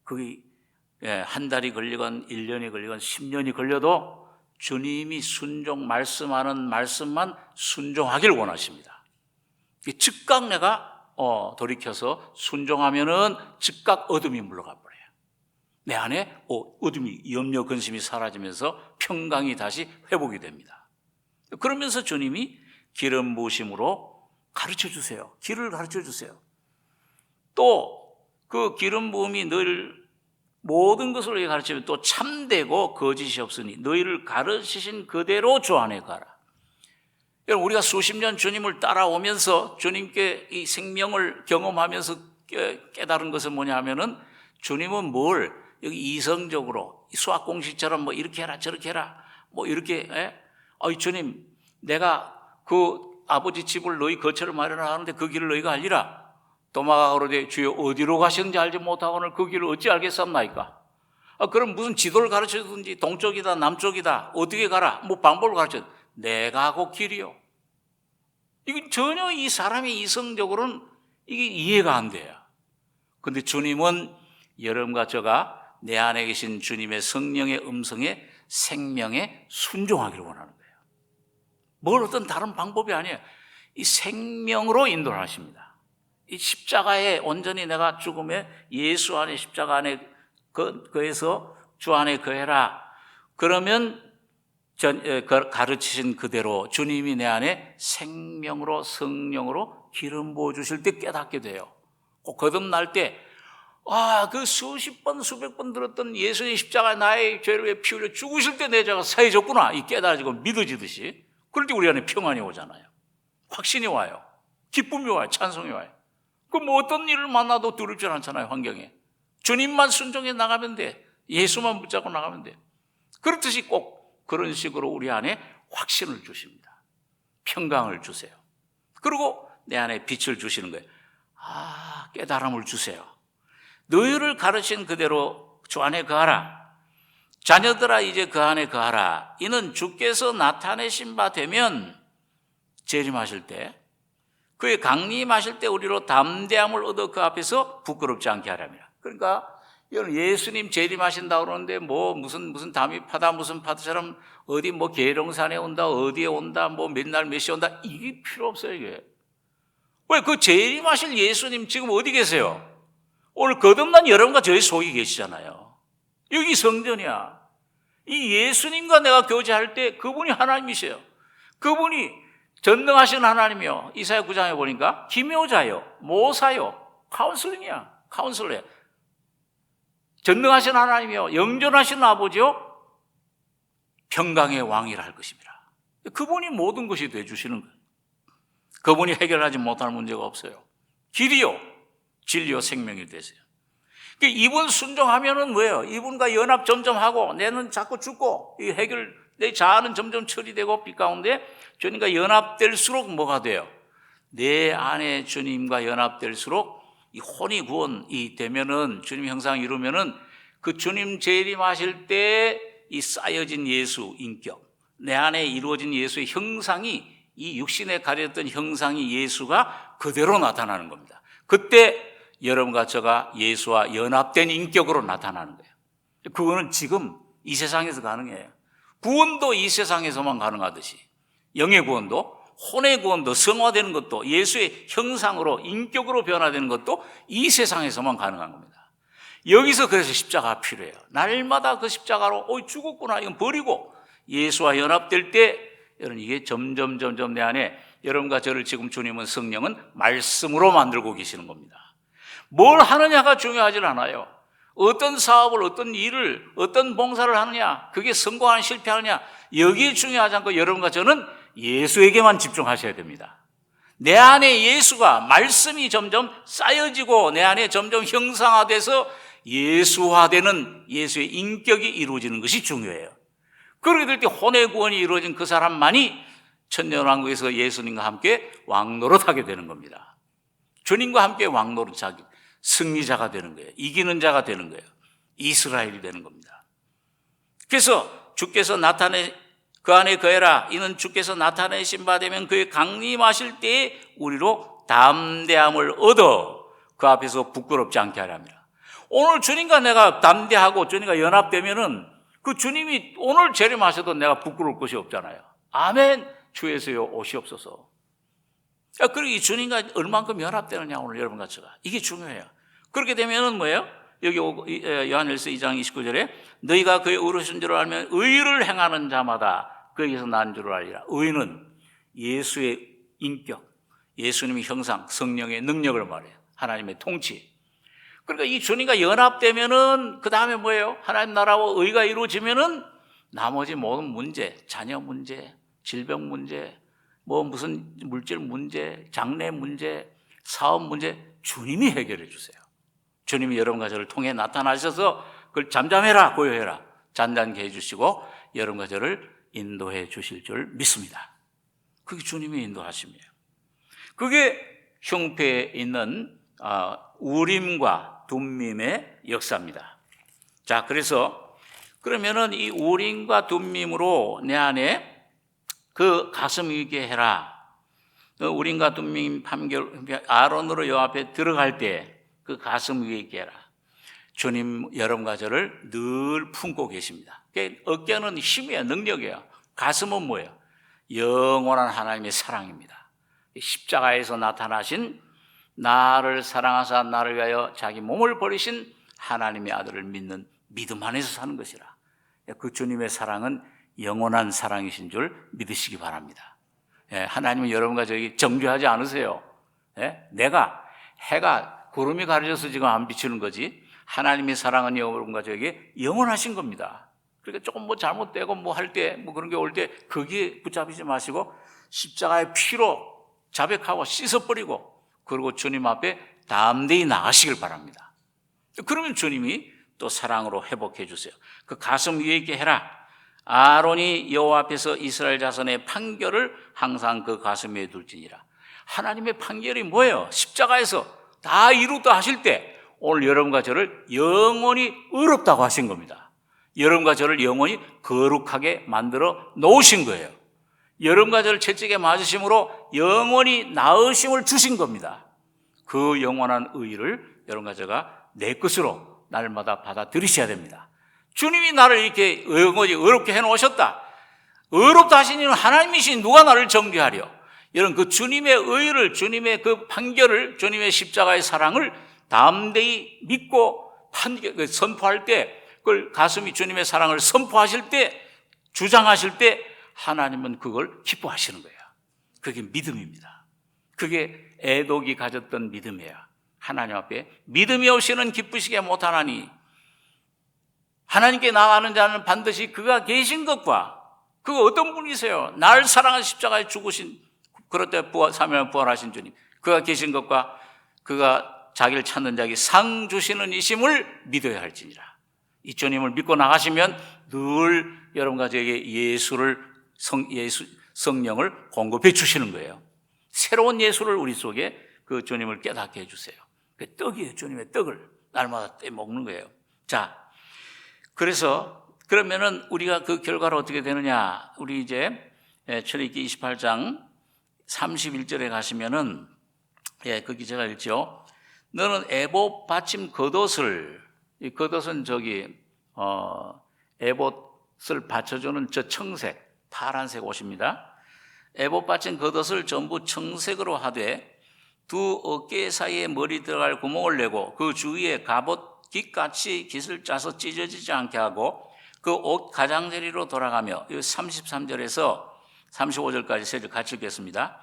그게 한 달이 걸리건 1년이 걸리건 10년이 걸려도 주님이 말씀하는 말씀만 순종하길 원하십니다. 즉각 내가 돌이켜서 순종하면은 즉각 어둠이 물러가 버려요. 내 안에 어둠이, 염려, 근심이 사라지면서 평강이 다시 회복이 됩니다. 그러면서 주님이 기름 부으심으로 가르쳐 주세요. 길을 가르쳐 주세요. 또 그 기름 부음이 너희를 모든 것을 가르치면 또 참되고 거짓이 없으니 너희를 가르치신 그대로 주 안에 가라. 여러분, 우리가 수십 년 주님을 따라오면서 주님께 이 생명을 경험하면서 깨달은 것은 뭐냐 하면은 주님은 여기 이성적으로 수학 공식처럼 뭐 이렇게 해라 저렇게 해라 뭐 이렇게 주님 내가 그 아버지 집을 너희 거처를 마련하는데 그 길을 너희가 알리라. 도마가 그러되 주여 어디로 가시는지 알지 못하고는 그 길을 어찌 알겠습니까? 그럼 무슨 지도를 가르쳐주든지 동쪽이다 남쪽이다 어떻게 가라 뭐 방법을 가르쳐. 내가 하고 길이요. 이건 전혀 이 사람이 이성적으로는 이게 이해가 안 돼요. 그런데 주님은 여러분과 저가 내 안에 계신 주님의 성령의 음성에 생명에 순종하기를 원하는 거예요. 뭘 어떤 다른 방법이 아니에요. 이 생명으로 인도를 하십니다. 이 십자가에 온전히 내가 죽음에 예수 안에 십자가 안에 거해서 주 안에 거해라. 그러면 가르치신 그대로 주님이 내 안에 생명으로 성령으로 기름 부어 주실 때 깨닫게 돼요. 꼭 거듭날 때 그 수십 번, 수백 번 들었던 예수의 십자가 나의 죄를 위해 피 흘려 죽으실 때 내 죄가 사해졌구나. 이 깨달아지고 믿어지듯이. 그럴 때 우리 안에 평안이 오잖아요. 확신이 와요. 기쁨이 와요. 찬송이 와요. 그럼 어떤 일을 만나도 두렵지 않잖아요. 환경에. 주님만 순종해 나가면 돼. 예수만 붙잡고 나가면 돼. 그렇듯이 꼭 그런 식으로 우리 안에 확신을 주십니다. 평강을 주세요. 그리고 내 안에 빛을 주시는 거예요. 깨달음을 주세요. 너희를 가르친 그대로 주 안에 거하라. 자녀들아 이제 그 안에 거하라. 이는 주께서 나타내신 바 되면 재림하실 때 그의 강림하실 때 우리로 담대함을 얻어 그 앞에서 부끄럽지 않게 하랍니다. 그러니까 예수님 재림하신다 그러는데 무슨 담이 파다 무슨 파도처럼 어디 계룡산에 온다 어디에 온다 몇 날 몇 시에 온다 이게 필요 없어요. 이게 왜 그 재림하실 예수님 지금 어디 계세요? 오늘 거듭난 여러분과 저희 속에 계시잖아요. 여기 성전이야. 이 예수님과 내가 교제할 때 그분이 하나님이세요. 그분이 전능하신 하나님이요. 이사야 9장에 보니까 기묘자요, 모사요, 카운슬링이야. 카운슬러야. 전능하신 하나님이요, 영존하신 아버지요, 평강의 왕이라 할 것입니다. 그분이 모든 것이 되어주시는 거예요. 그분이 해결하지 못할 문제가 없어요. 길이요, 진리요, 생명이 되세요. 이분 순종하면은 뭐예요? 이분과 연합 점점 하고 내는 자꾸 죽고 내 자아는 점점 처리되고 빛 가운데 주님과 연합될수록 뭐가 돼요? 내 안에 주님과 연합될수록 이 혼이 구원이 되면은 주님 형상 이루면은 그 주님 재림하실 때 이 쌓여진 예수 인격, 내 안에 이루어진 예수의 형상이 이 육신에 가려졌던 형상이 예수가 그대로 나타나는 겁니다. 그때 여러분과 저가 예수와 연합된 인격으로 나타나는 거예요. 그거는 지금 이 세상에서 가능해요. 구원도 이 세상에서만 가능하듯이 영의 구원도 혼의 구원도 성화되는 것도 예수의 형상으로 인격으로 변화되는 것도 이 세상에서만 가능한 겁니다. 여기서 그래서 십자가가 필요해요. 날마다 그 십자가로 죽었구나 이건 버리고 예수와 연합될 때 여러분 이게 점점 내 안에 여러분과 저를 지금 주님은 성령은 말씀으로 만들고 계시는 겁니다. 뭘 하느냐가 중요하지 않아요. 어떤 사업을, 어떤 일을, 어떤 봉사를 하느냐, 그게 성공하느냐 실패하느냐 여기에 중요하지 않고 여러분과 저는 예수에게만 집중하셔야 됩니다. 내 안에 예수가 말씀이 점점 쌓여지고 내 안에 점점 형상화돼서 예수화되는 예수의 인격이 이루어지는 것이 중요해요. 그렇게 될 때 혼의 구원이 이루어진 그 사람만이 천년왕국에서 예수님과 함께 왕노릇하게 되는 겁니다. 주님과 함께 왕노릇하기 승리자가 되는 거예요. 이기는 자가 되는 거예요. 이스라엘이 되는 겁니다. 그래서 주께서 그 안에 거해라. 이는 주께서 나타내신 바 되면 그의 강림하실 때에 우리로 담대함을 얻어 그 앞에서 부끄럽지 않게 하랍니다. 오늘 주님과 내가 담대하고 주님과 연합되면은 그 주님이 오늘 재림하셔도 내가 부끄러울 것이 없잖아요. 아멘. 주 예수여 오시옵소서. 그리고 이 주님과 얼만큼 연합되느냐 오늘 여러분과 제가 이게 중요해요. 그렇게 되면은 뭐예요? 여기 요한일서 2장 29절에 너희가 그의 의로우신 줄 알면 의를 행하는 자마다 거기서 난 줄 알리라. 의는 예수의 인격, 예수님의 형상, 성령의 능력을 말해요. 하나님의 통치. 그러니까 이 주님과 연합되면은 그 다음에 뭐예요? 하나님 나라와 의가 이루어지면은 나머지 모든 문제, 자녀 문제, 질병 문제, 무슨 물질 문제, 장래 문제, 사업 문제 주님이 해결해 주세요. 주님이 여러분과 저를 통해 나타나셔서 그걸 잠잠해라, 고요해라, 잔잔케 해주시고 여러분과 저를 인도해 주실 줄 믿습니다. 그게 주님의 인도하심이에요. 그게 흉패에 있는 우림과 둠밈의 역사입니다. 자, 그러면은 이 우림과 둠밈으로 내 안에 그 가슴 위게 해라. 우림과 둠밈 판결 아론으로 여 앞에 들어갈 때 그 가슴 위에 있게 해라. 주님 여러분과 저를 늘 품고 계십니다. 어깨는 힘이에요. 능력이에요. 가슴은 뭐예요? 영원한 하나님의 사랑입니다. 십자가에서 나타나신 나를 사랑하사 나를 위하여 자기 몸을 버리신 하나님의 아들을 믿는 믿음 안에서 사는 것이라. 그 주님의 사랑은 영원한 사랑이신 줄 믿으시기 바랍니다. 하나님은 여러분과 저에게 정죄하지 않으세요. 해가 구름이 가려져서 지금 안 비추는 거지. 하나님의 사랑은 여러분과 저에게 영원하신 겁니다. 그러니까 조금 뭐 잘못되고 뭐 할 때 뭐 그런 게 올 때 거기에 붙잡히지 마시고 십자가의 피로 자백하고 씻어버리고 그리고 주님 앞에 담대히 나가시길 바랍니다. 그러면 주님이 또 사랑으로 회복해 주세요. 그 가슴 위에 있게 해라. 아론이 여호와 앞에서 이스라엘 자손의 판결을 항상 그 가슴 위에 둘지니라. 하나님의 판결이 뭐예요? 십자가에서 다 이루었다 하실 때 오늘 여러분과 저를 영원히 의롭다고 하신 겁니다. 여러분과 저를 영원히 거룩하게 만들어 놓으신 거예요. 여러분과 저를 채찍에 맞으심으로 영원히 나으심을 주신 겁니다. 그 영원한 의의를 여러분과 제가 내 것으로 날마다 받아들이셔야 됩니다. 주님이 나를 이렇게 영원히 의롭게 해놓으셨다. 의롭다 하신 이는 하나님이신 누가 나를 정죄하려. 여러분 그 주님의 의의를, 주님의 그 판결을, 주님의 십자가의 사랑을 담대히 믿고 선포할 때, 그걸 가슴이 주님의 사랑을 선포하실 때, 주장하실 때 하나님은 그걸 기뻐하시는 거예요. 그게 믿음입니다. 그게 에독이 가졌던 믿음이에요. 하나님 앞에 믿음이 없이는 기쁘시게 못하나니 하나님께 나아가는 자는 반드시 그가 계신 것과 그가 어떤 분이세요? 날 사랑한 십자가에 죽으신 그럴 때 3일 부활하신 주님, 그가 계신 것과 그가 자기를 찾는 자에게 상 주시는 이심을 믿어야 할지니라. 이 주님을 믿고 나가시면 늘 여러분과 저에게 성령을 공급해 주시는 거예요. 새로운 예수를 우리 속에 그 주님을 깨닫게 해주세요. 그 떡이에요. 주님의 떡을 날마다 떼 먹는 거예요. 자, 그래서 그러면은 우리가 그 결과로 어떻게 되느냐? 우리 이제 출애굽기 28장 31절에 가시면은 거기 제가 읽죠. 너는 에봇 받침 겉옷을, 이 겉옷은 에봇을 받쳐주는 저 청색, 파란색 옷입니다. 에봇 받침 겉옷을 전부 청색으로 하되 두 어깨 사이에 머리 들어갈 구멍을 내고 그 주위에 갑옷 깃같이 깃을 짜서 찢어지지 않게 하고 그 옷 가장자리로 돌아가며 33절에서 35절까지 세 절 같이 읽겠습니다.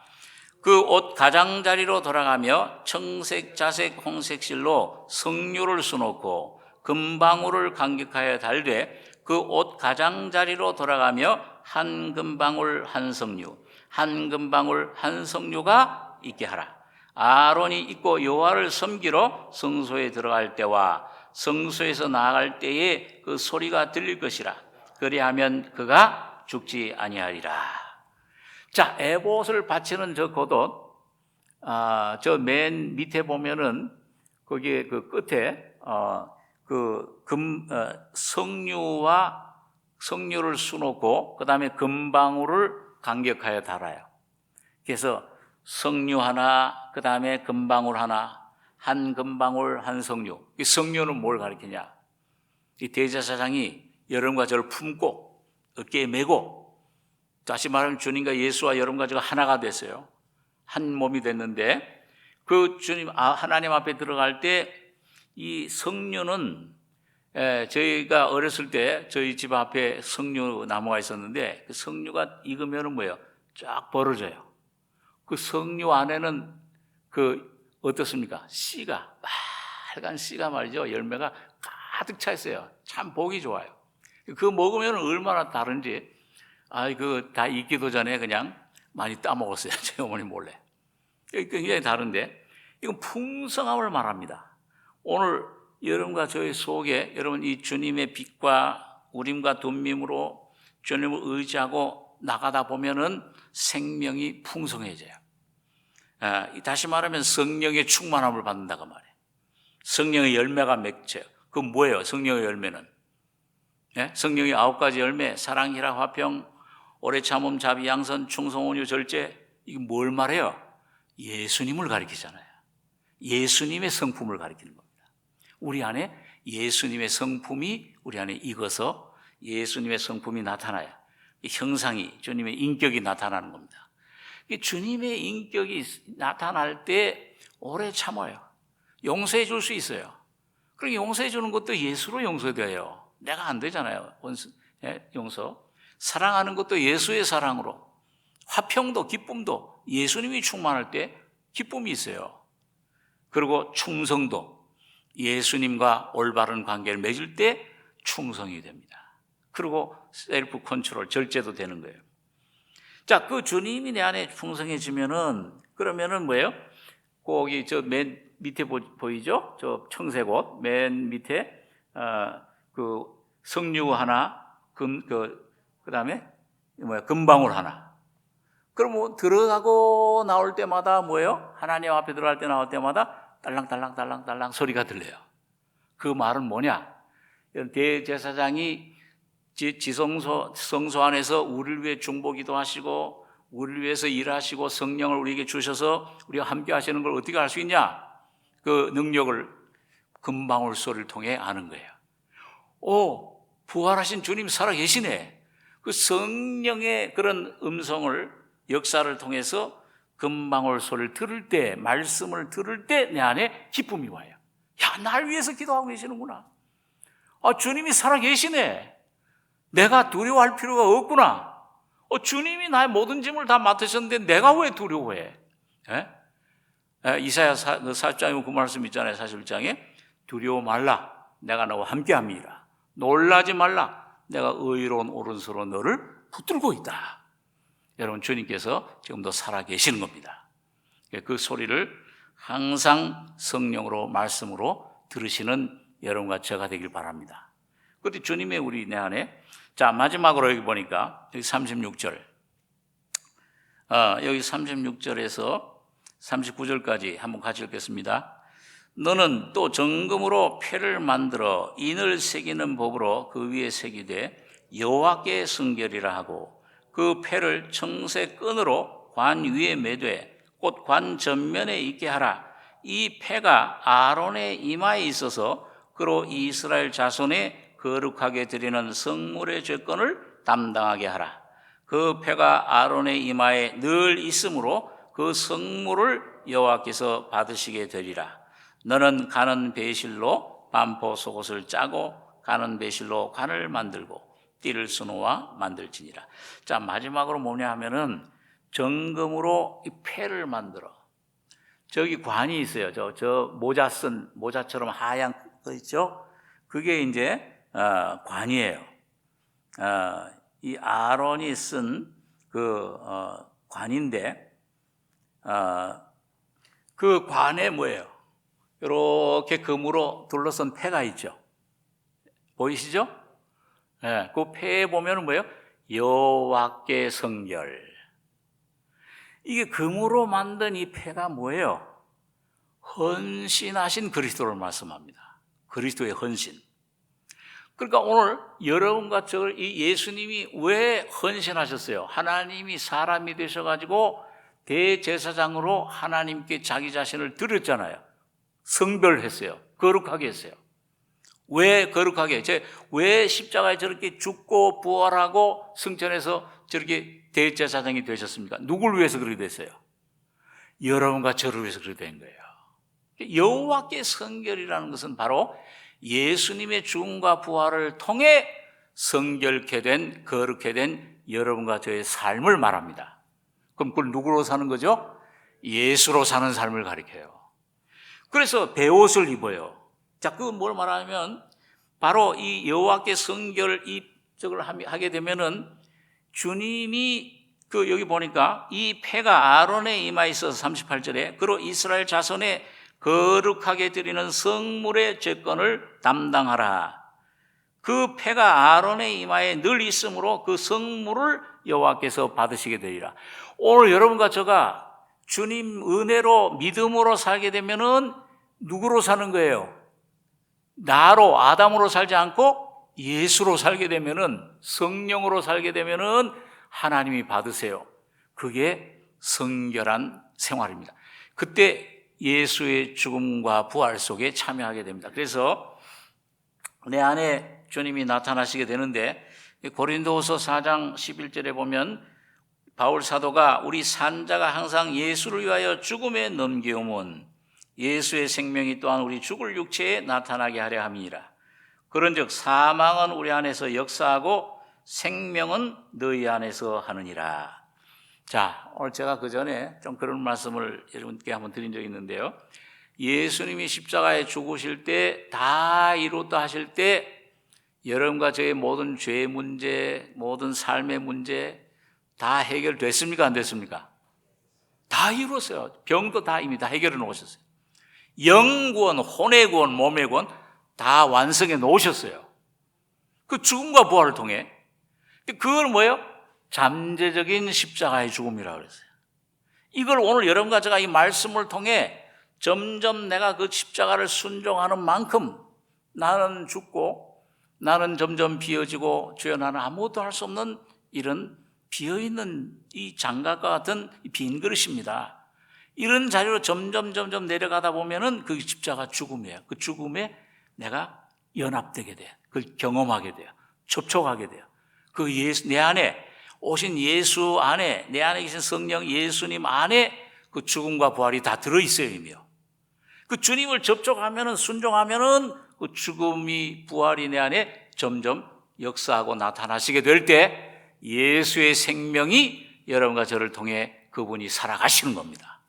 그 옷 가장자리로 돌아가며 청색, 자색, 홍색 실로 석류를 수놓고 금방울을 간격하여 달되 그 옷 가장자리로 돌아가며 한 금방울 한 석류, 한 금방울 한 석류가 있게 하라. 아론이 입고 여호와를 섬기러 성소에 들어갈 때와 성소에서 나아갈 때에 그 소리가 들릴 것이라. 그리하면 그가 죽지 아니하리라. 자, 에봇을 받치는 저 겉옷, 저 맨 밑에 보면은 거기에 그 끝에 석류를 수놓고 그 다음에 금방울을 간격하여 달아요. 그래서 석류 하나, 그 다음에 금방울 하나, 한 금방울 한 석류. 이 석류는 뭘 가리키냐? 이 대제사장이 여러분과 저를 품고 어깨에 메고, 다시 말하면 주님과 예수와 여러분과 저가 하나가 됐어요. 한 몸이 됐는데 그 주님 하나님 앞에 들어갈 때 이 석류는 저희가 어렸을 때 저희 집 앞에 석류 나무가 있었는데 그 석류가 익으면은 뭐예요? 쫙 벌어져요. 그 석류 안에는 어떻습니까? 씨가, 빨간 씨가 말이죠. 열매가 가득 차 있어요. 참 보기 좋아요. 그거 먹으면 얼마나 다른지, 다 익기도 전에 그냥 많이 따먹었어요. 저희 어머니 몰래. 굉장히 다른데, 이건 풍성함을 말합니다. 오늘 여러분과 저의 속에, 여러분 이 주님의 빛과 우림과 둠밈으로 주님을 의지하고 나가다 보면은 생명이 풍성해져요. 다시 말하면 성령의 충만함을 받는다고 말해요. 성령의 열매가 맺혀요. 그건 뭐예요? 성령의 열매는 성령의 9가지 열매, 사랑, 희락, 화평, 오래 참음, 자비, 양선, 충성, 온유, 절제. 이게 뭘 말해요? 예수님을 가리키잖아요. 예수님의 성품을 가리키는 겁니다. 우리 안에 예수님의 성품이 우리 안에 익어서 예수님의 성품이 나타나요. 형상이, 주님의 인격이 나타나는 겁니다. 주님의 인격이 나타날 때 오래 참아요. 용서해 줄 수 있어요. 그러니까 용서해 주는 것도 예수로 용서돼요. 내가 안 되잖아요. 용서. 사랑하는 것도 예수의 사랑으로. 화평도 기쁨도 예수님이 충만할 때 기쁨이 있어요. 그리고 충성도, 예수님과 올바른 관계를 맺을 때 충성이 됩니다. 그리고 셀프 컨트롤, 절제도 되는 거예요. 자, 그 주님이 내 안에 풍성해지면은, 그러면은 뭐예요? 거기 저 맨 밑에 보이죠? 저 청색 옷 맨 밑에 그 석류 하나, 그다음에 금방울 하나. 그럼 뭐 들어가고 나올 때마다 뭐예요? 하나님 앞에 들어갈 때 나올 때마다 딸랑딸랑딸랑딸랑 소리가 들려요. 그 말은 뭐냐? 대제사장이 성소 안에서 우리를 위해 중보기도 하시고 우리를 위해서 일하시고 성령을 우리에게 주셔서 우리가 함께 하시는 걸 어떻게 알 수 있냐? 그 능력을 금방울 소리를 통해 아는 거예요. 오, 부활하신 주님 살아계시네. 그 성령의 그런 음성을, 역사를 통해서 금방울 소리를 들을 때, 말씀을 들을 때 내 안에 기쁨이 와요. 야, 날 위해서 기도하고 계시는구나. 주님이 살아계시네. 내가 두려워할 필요가 없구나. 주님이 나의 모든 짐을 다 맡으셨는데 내가 왜 두려워해? 이사야 40장에 그 말씀 있잖아요. 41장에 두려워 말라, 내가 너와 함께함이라. 놀라지 말라, 내가 의로운 오른손으로 너를 붙들고 있다. 여러분, 주님께서 지금도 살아계시는 겁니다. 그 소리를 항상 성령으로, 말씀으로 들으시는 여러분과 제가 되길 바랍니다. 그런데 주님의 우리 내 안에, 자, 마지막으로 여기 보니까 여기 36절, 여기 36절에서 39절까지 한번 같이 읽겠습니다. 너는 또 정금으로 패를 만들어 인을 새기는 법으로 그 위에 새기되 여호와께 성결이라 하고 그 패를 청색 끈으로 관 위에 매되 곧 관 전면에 있게 하라. 이 패가 아론의 이마에 있어서 그로 이스라엘 자손에 거룩하게 드리는 성물의 죄권을 담당하게 하라. 그 패가 아론의 이마에 늘 있으므로 그 성물을 여호와께서 받으시게 되리라. 너는 가는 배실로 반포 속옷을 짜고 가는 배실로 관을 만들고 띠를 수놓아 만들지니라. 자, 마지막으로 뭐냐 하면은 정금으로 이 패를 만들어. 저기 관이 있어요. 저 모자처럼 하얀 거 있죠? 그게 이제 관이에요. 이 아론이 쓴 그 관인데, 그 관에 뭐예요? 이렇게 금으로 둘러선 패가 있죠. 보이시죠? 네, 그 패에 보면 뭐예요? 여호와께 성결. 이게 금으로 만든 이 패가 뭐예요? 헌신하신 그리스도를 말씀합니다. 그리스도의 헌신. 그러니까 오늘 여러분과 저를 이 예수님이 왜 헌신하셨어요? 하나님이 사람이 되셔가지고 대제사장으로 하나님께 자기 자신을 드렸잖아요. 성별했어요. 거룩하게 했어요. 왜 거룩하게? 왜 십자가에 저렇게 죽고 부활하고 승천해서 저렇게 대제사장이 되셨습니까? 누굴 위해서 그렇게 됐어요? 여러분과 저를 위해서 그렇게 된 거예요. 여호와께 성결이라는 것은 바로 예수님의 죽음과 부활을 통해 성결케 된, 거룩케 된 여러분과 저의 삶을 말합니다. 그럼 그걸 누구로 사는 거죠? 예수로 사는 삶을 가리켜요. 그래서 베옷을 입어요. 자, 그건 뭘 말하냐면 바로 이 여호와께 성결 입적을 하게 되면은 주님이 여기 보니까 이 패가 아론의 이마에 있어서 38절에 그로 이스라엘 자손에 거룩하게 드리는 성물의 죄권을 담당하라. 그 패가 아론의 이마에 늘 있으므로 그 성물을 여호와께서 받으시게 되리라. 오늘 여러분과 제가 주님 은혜로 믿음으로 살게 되면은 누구로 사는 거예요? 나로, 아담으로 살지 않고 예수로 살게 되면은, 성령으로 살게 되면은 하나님이 받으세요. 그게 성결한 생활입니다. 그때 예수의 죽음과 부활 속에 참여하게 됩니다. 그래서 내 안에 주님이 나타나시게 되는데 고린도후서 4장 11절에 보면 바울 사도가 우리 산자가 항상 예수를 위하여 죽음에 넘겨오면 예수의 생명이 또한 우리 죽을 육체에 나타나게 하려 함이니라. 그런즉 사망은 우리 안에서 역사하고 생명은 너희 안에서 하느니라. 자, 오늘 제가 그 전에 좀 그런 말씀을 여러분께 한번 드린 적이 있는데요. 예수님이 십자가에 죽으실 때 다 이루었다 하실 때 여러분과 저의 모든 죄의 문제, 모든 삶의 문제 다 해결됐습니까? 안 됐습니까? 다 이루었어요. 병도 다 이미 다 해결해 놓으셨어요. 영구원, 혼의 구원, 몸의 구원 다 완성해 놓으셨어요. 그 죽음과 부활을 통해. 그걸 뭐예요? 잠재적인 십자가의 죽음이라고 그랬어요. 이걸 오늘 여러분과 제가 이 말씀을 통해 점점 내가 그 십자가를 순종하는 만큼 나는 죽고 나는 점점 비어지고 주여 나는 아무것도 할 수 없는 이런 비어있는 이 장갑과 같은 빈 그릇입니다. 이런 자리로 점점 내려가다 보면은 그 십자가 죽음이에요. 그 죽음에 내가 연합되게 돼요. 그걸 경험하게 돼요. 접촉하게 돼요. 그 예수, 내 안에 오신 예수 안에, 내 안에 계신 성령 예수님 안에 그 죽음과 부활이 다 들어있어요, 이미요. 그 주님을 접촉하면은, 순종하면은 그 죽음이, 부활이 내 안에 점점 역사하고 나타나시게 될 때 예수의 생명이 여러분과 저를 통해 그분이 살아가시는 겁니다.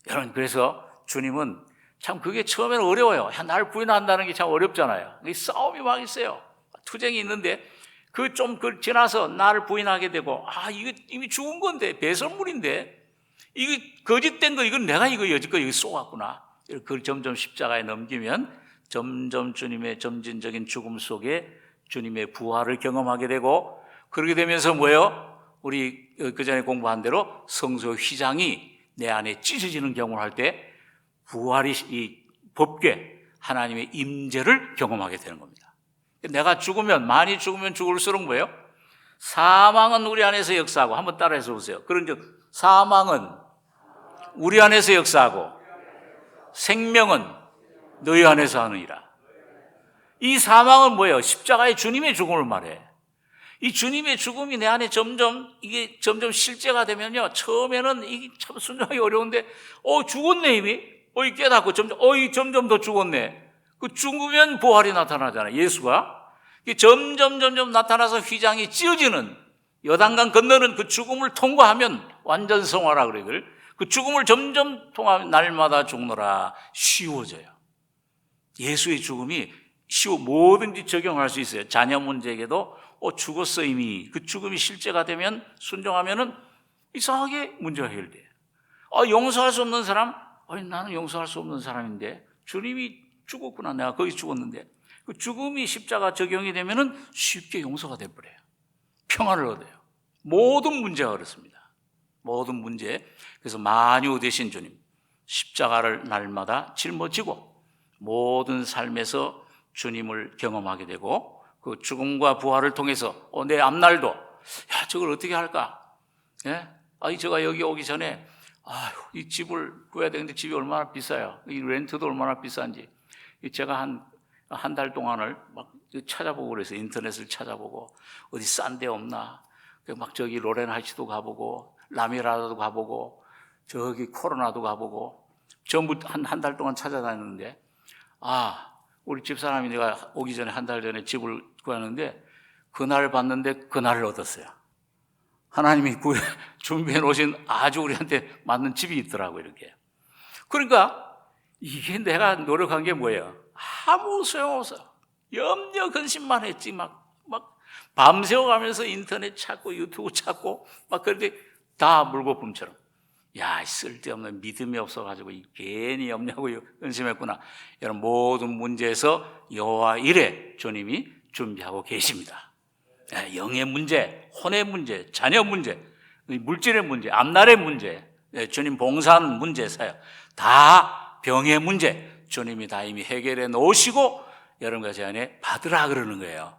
여러분, 그래서 주님은 참 그게 처음에는 어려워요. 날 부인한다는 게 참 어렵잖아요. 싸움이 막 있어요. 투쟁이 있는데 그 좀 지나서 나를 부인하게 되고, 이거 이미 죽은 건데, 배설물인데, 이거 거짓된 거, 이건 내가 이거 여지껏 이거 쏘았구나. 그걸 점점 십자가에 넘기면 점점 주님의 점진적인 죽음 속에 주님의 부활을 경험하게 되고, 그렇게 되면서 뭐예요? 우리 그 전에 공부한 대로 성소 휘장이 내 안에 찢어지는 경험을 할 때 부활이 이 법궤 하나님의 임재를 경험하게 되는 겁니다. 내가 죽으면, 많이 죽으면 죽을수록 뭐예요? 사망은 우리 안에서 역사하고, 한번 따라해서 보세요. 그런즉 사망은 우리 안에서 역사하고 생명은 너희 안에서 하느니라. 이 사망은 뭐예요? 십자가의 주님의 죽음을 말해. 이 주님의 죽음이 내 안에 점점 실제가 되면요, 처음에는 이게 참 순종하기 어려운데, 죽었네 이미. 깨닫고 점점 더 죽었네. 그 죽으면 부활이 나타나잖아요. 예수가 점점 나타나서 휘장이 찢어지는, 요단강 건너는 그 죽음을 통과하면 완전 성화라 그래. 그 죽음을 점점 통하면 날마다 죽노라 쉬워져요. 예수의 죽음이 뭐든지 적용할 수 있어요. 자녀 문제에게도 죽었어 이미. 그 죽음이 실제가 되면, 순종하면은 이상하게 문제가 해결돼요. 용서할 수 없는 사람, 나는 용서할 수 없는 사람인데 주님이 죽었구나, 내가 거기 죽었는데. 그 죽음이 십자가 적용이 되면은 쉽게 용서가 돼버려요. 평안을 얻어요. 모든 문제가 그렇습니다. 모든 문제. 그래서 만유 되신 주님, 십자가를 날마다 짊어지고 모든 삶에서 주님을 경험하게 되고, 그 죽음과 부활을 통해서 내 앞날도 저걸 어떻게 할까? 예? 제가 여기 오기 전에 이 집을 구해야 되는데 집이 얼마나 비싸요. 이 렌트도 얼마나 비싼지. 제가 한 달 동안을 막 찾아보고 그래서 인터넷을 찾아보고 어디 싼 데 없나. 막 저기 로렌하이츠도 가보고 라미라도 가보고 저기 코로나도 가보고 전부 한 달 동안 찾아다녔는데, 우리 집사람이 내가 오기 전에 한 달 전에 집을 구하는데 그날 봤는데 그날을 얻었어요. 하나님이 준비해 놓으신 아주 우리한테 맞는 집이 있더라고요, 이렇게. 그러니까 이게 내가 노력한 게 뭐예요? 아무 소용없어. 염려 근심만 했지. 막 밤새워 가면서 인터넷 찾고 유튜브 찾고 막 그런데 다 물거품처럼. 쓸데없는 믿음이 없어가지고 괜히 염려하고 근심했구나. 여러분, 모든 문제에서 여호와 이레 주님이 준비하고 계십니다. 영의 문제, 혼의 문제, 자녀 문제, 물질의 문제, 앞날의 문제, 주님 봉사하는 문제, 다 병의 문제 주님이 다 이미 해결해 놓으시고 여러분과 제 안에 받으라 그러는 거예요.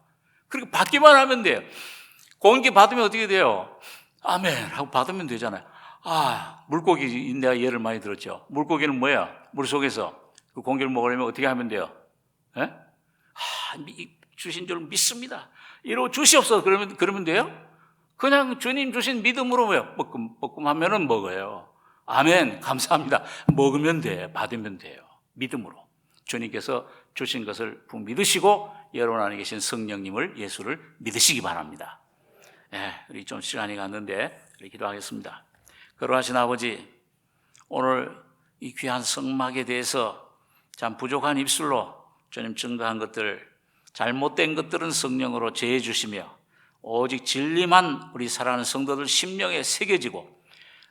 그리고 받기만 하면 돼요. 공기 받으면 어떻게 돼요? 아멘 하고 받으면 되잖아요. 물고기, 내가 예를 많이 들었죠. 물고기는 뭐야? 물속에서 그 공기를 먹으려면 어떻게 하면 돼요? 주신 줄 믿습니다. 이러고 주시옵소서 그러면 돼요? 그냥 주님 주신 믿음으로 뭐요? 뻐끔 하면은 먹어요. 아멘, 감사합니다. 먹으면 돼, 받으면 돼요. 믿음으로. 주님께서 주신 것을 믿으시고 여러분 안에 계신 성령님을, 예수를 믿으시기 바랍니다. 우리 좀 시간이 갔는데 우리 기도하겠습니다. 거룩하신 아버지, 오늘 이 귀한 성막에 대해서 참 부족한 입술로 주님 증거한 것들, 잘못된 것들은 성령으로 제해 주시며 오직 진리만 우리 사랑하는 성도들 심령에 새겨지고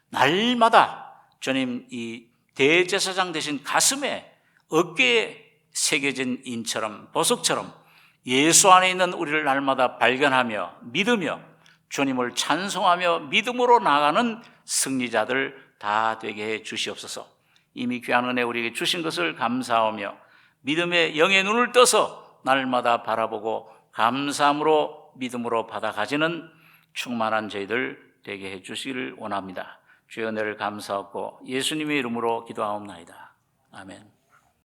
날마다 주님 이 대제사장 되신 가슴에 어깨에 새겨진 인처럼 보석처럼 예수 안에 있는 우리를 날마다 발견하며 믿으며 주님을 찬송하며 믿음으로 나가는 승리자들 다 되게 해 주시옵소서. 이미 귀한 은혜 우리에게 주신 것을 감사하며 믿음의 영의 눈을 떠서 날마다 바라보고 감사함으로 믿음으로 받아가지는 충만한 저희들 되게 해 주시기를 원합니다. 주의 은혜를 감사하고 예수님의 이름으로 기도하옵나이다. 아멘.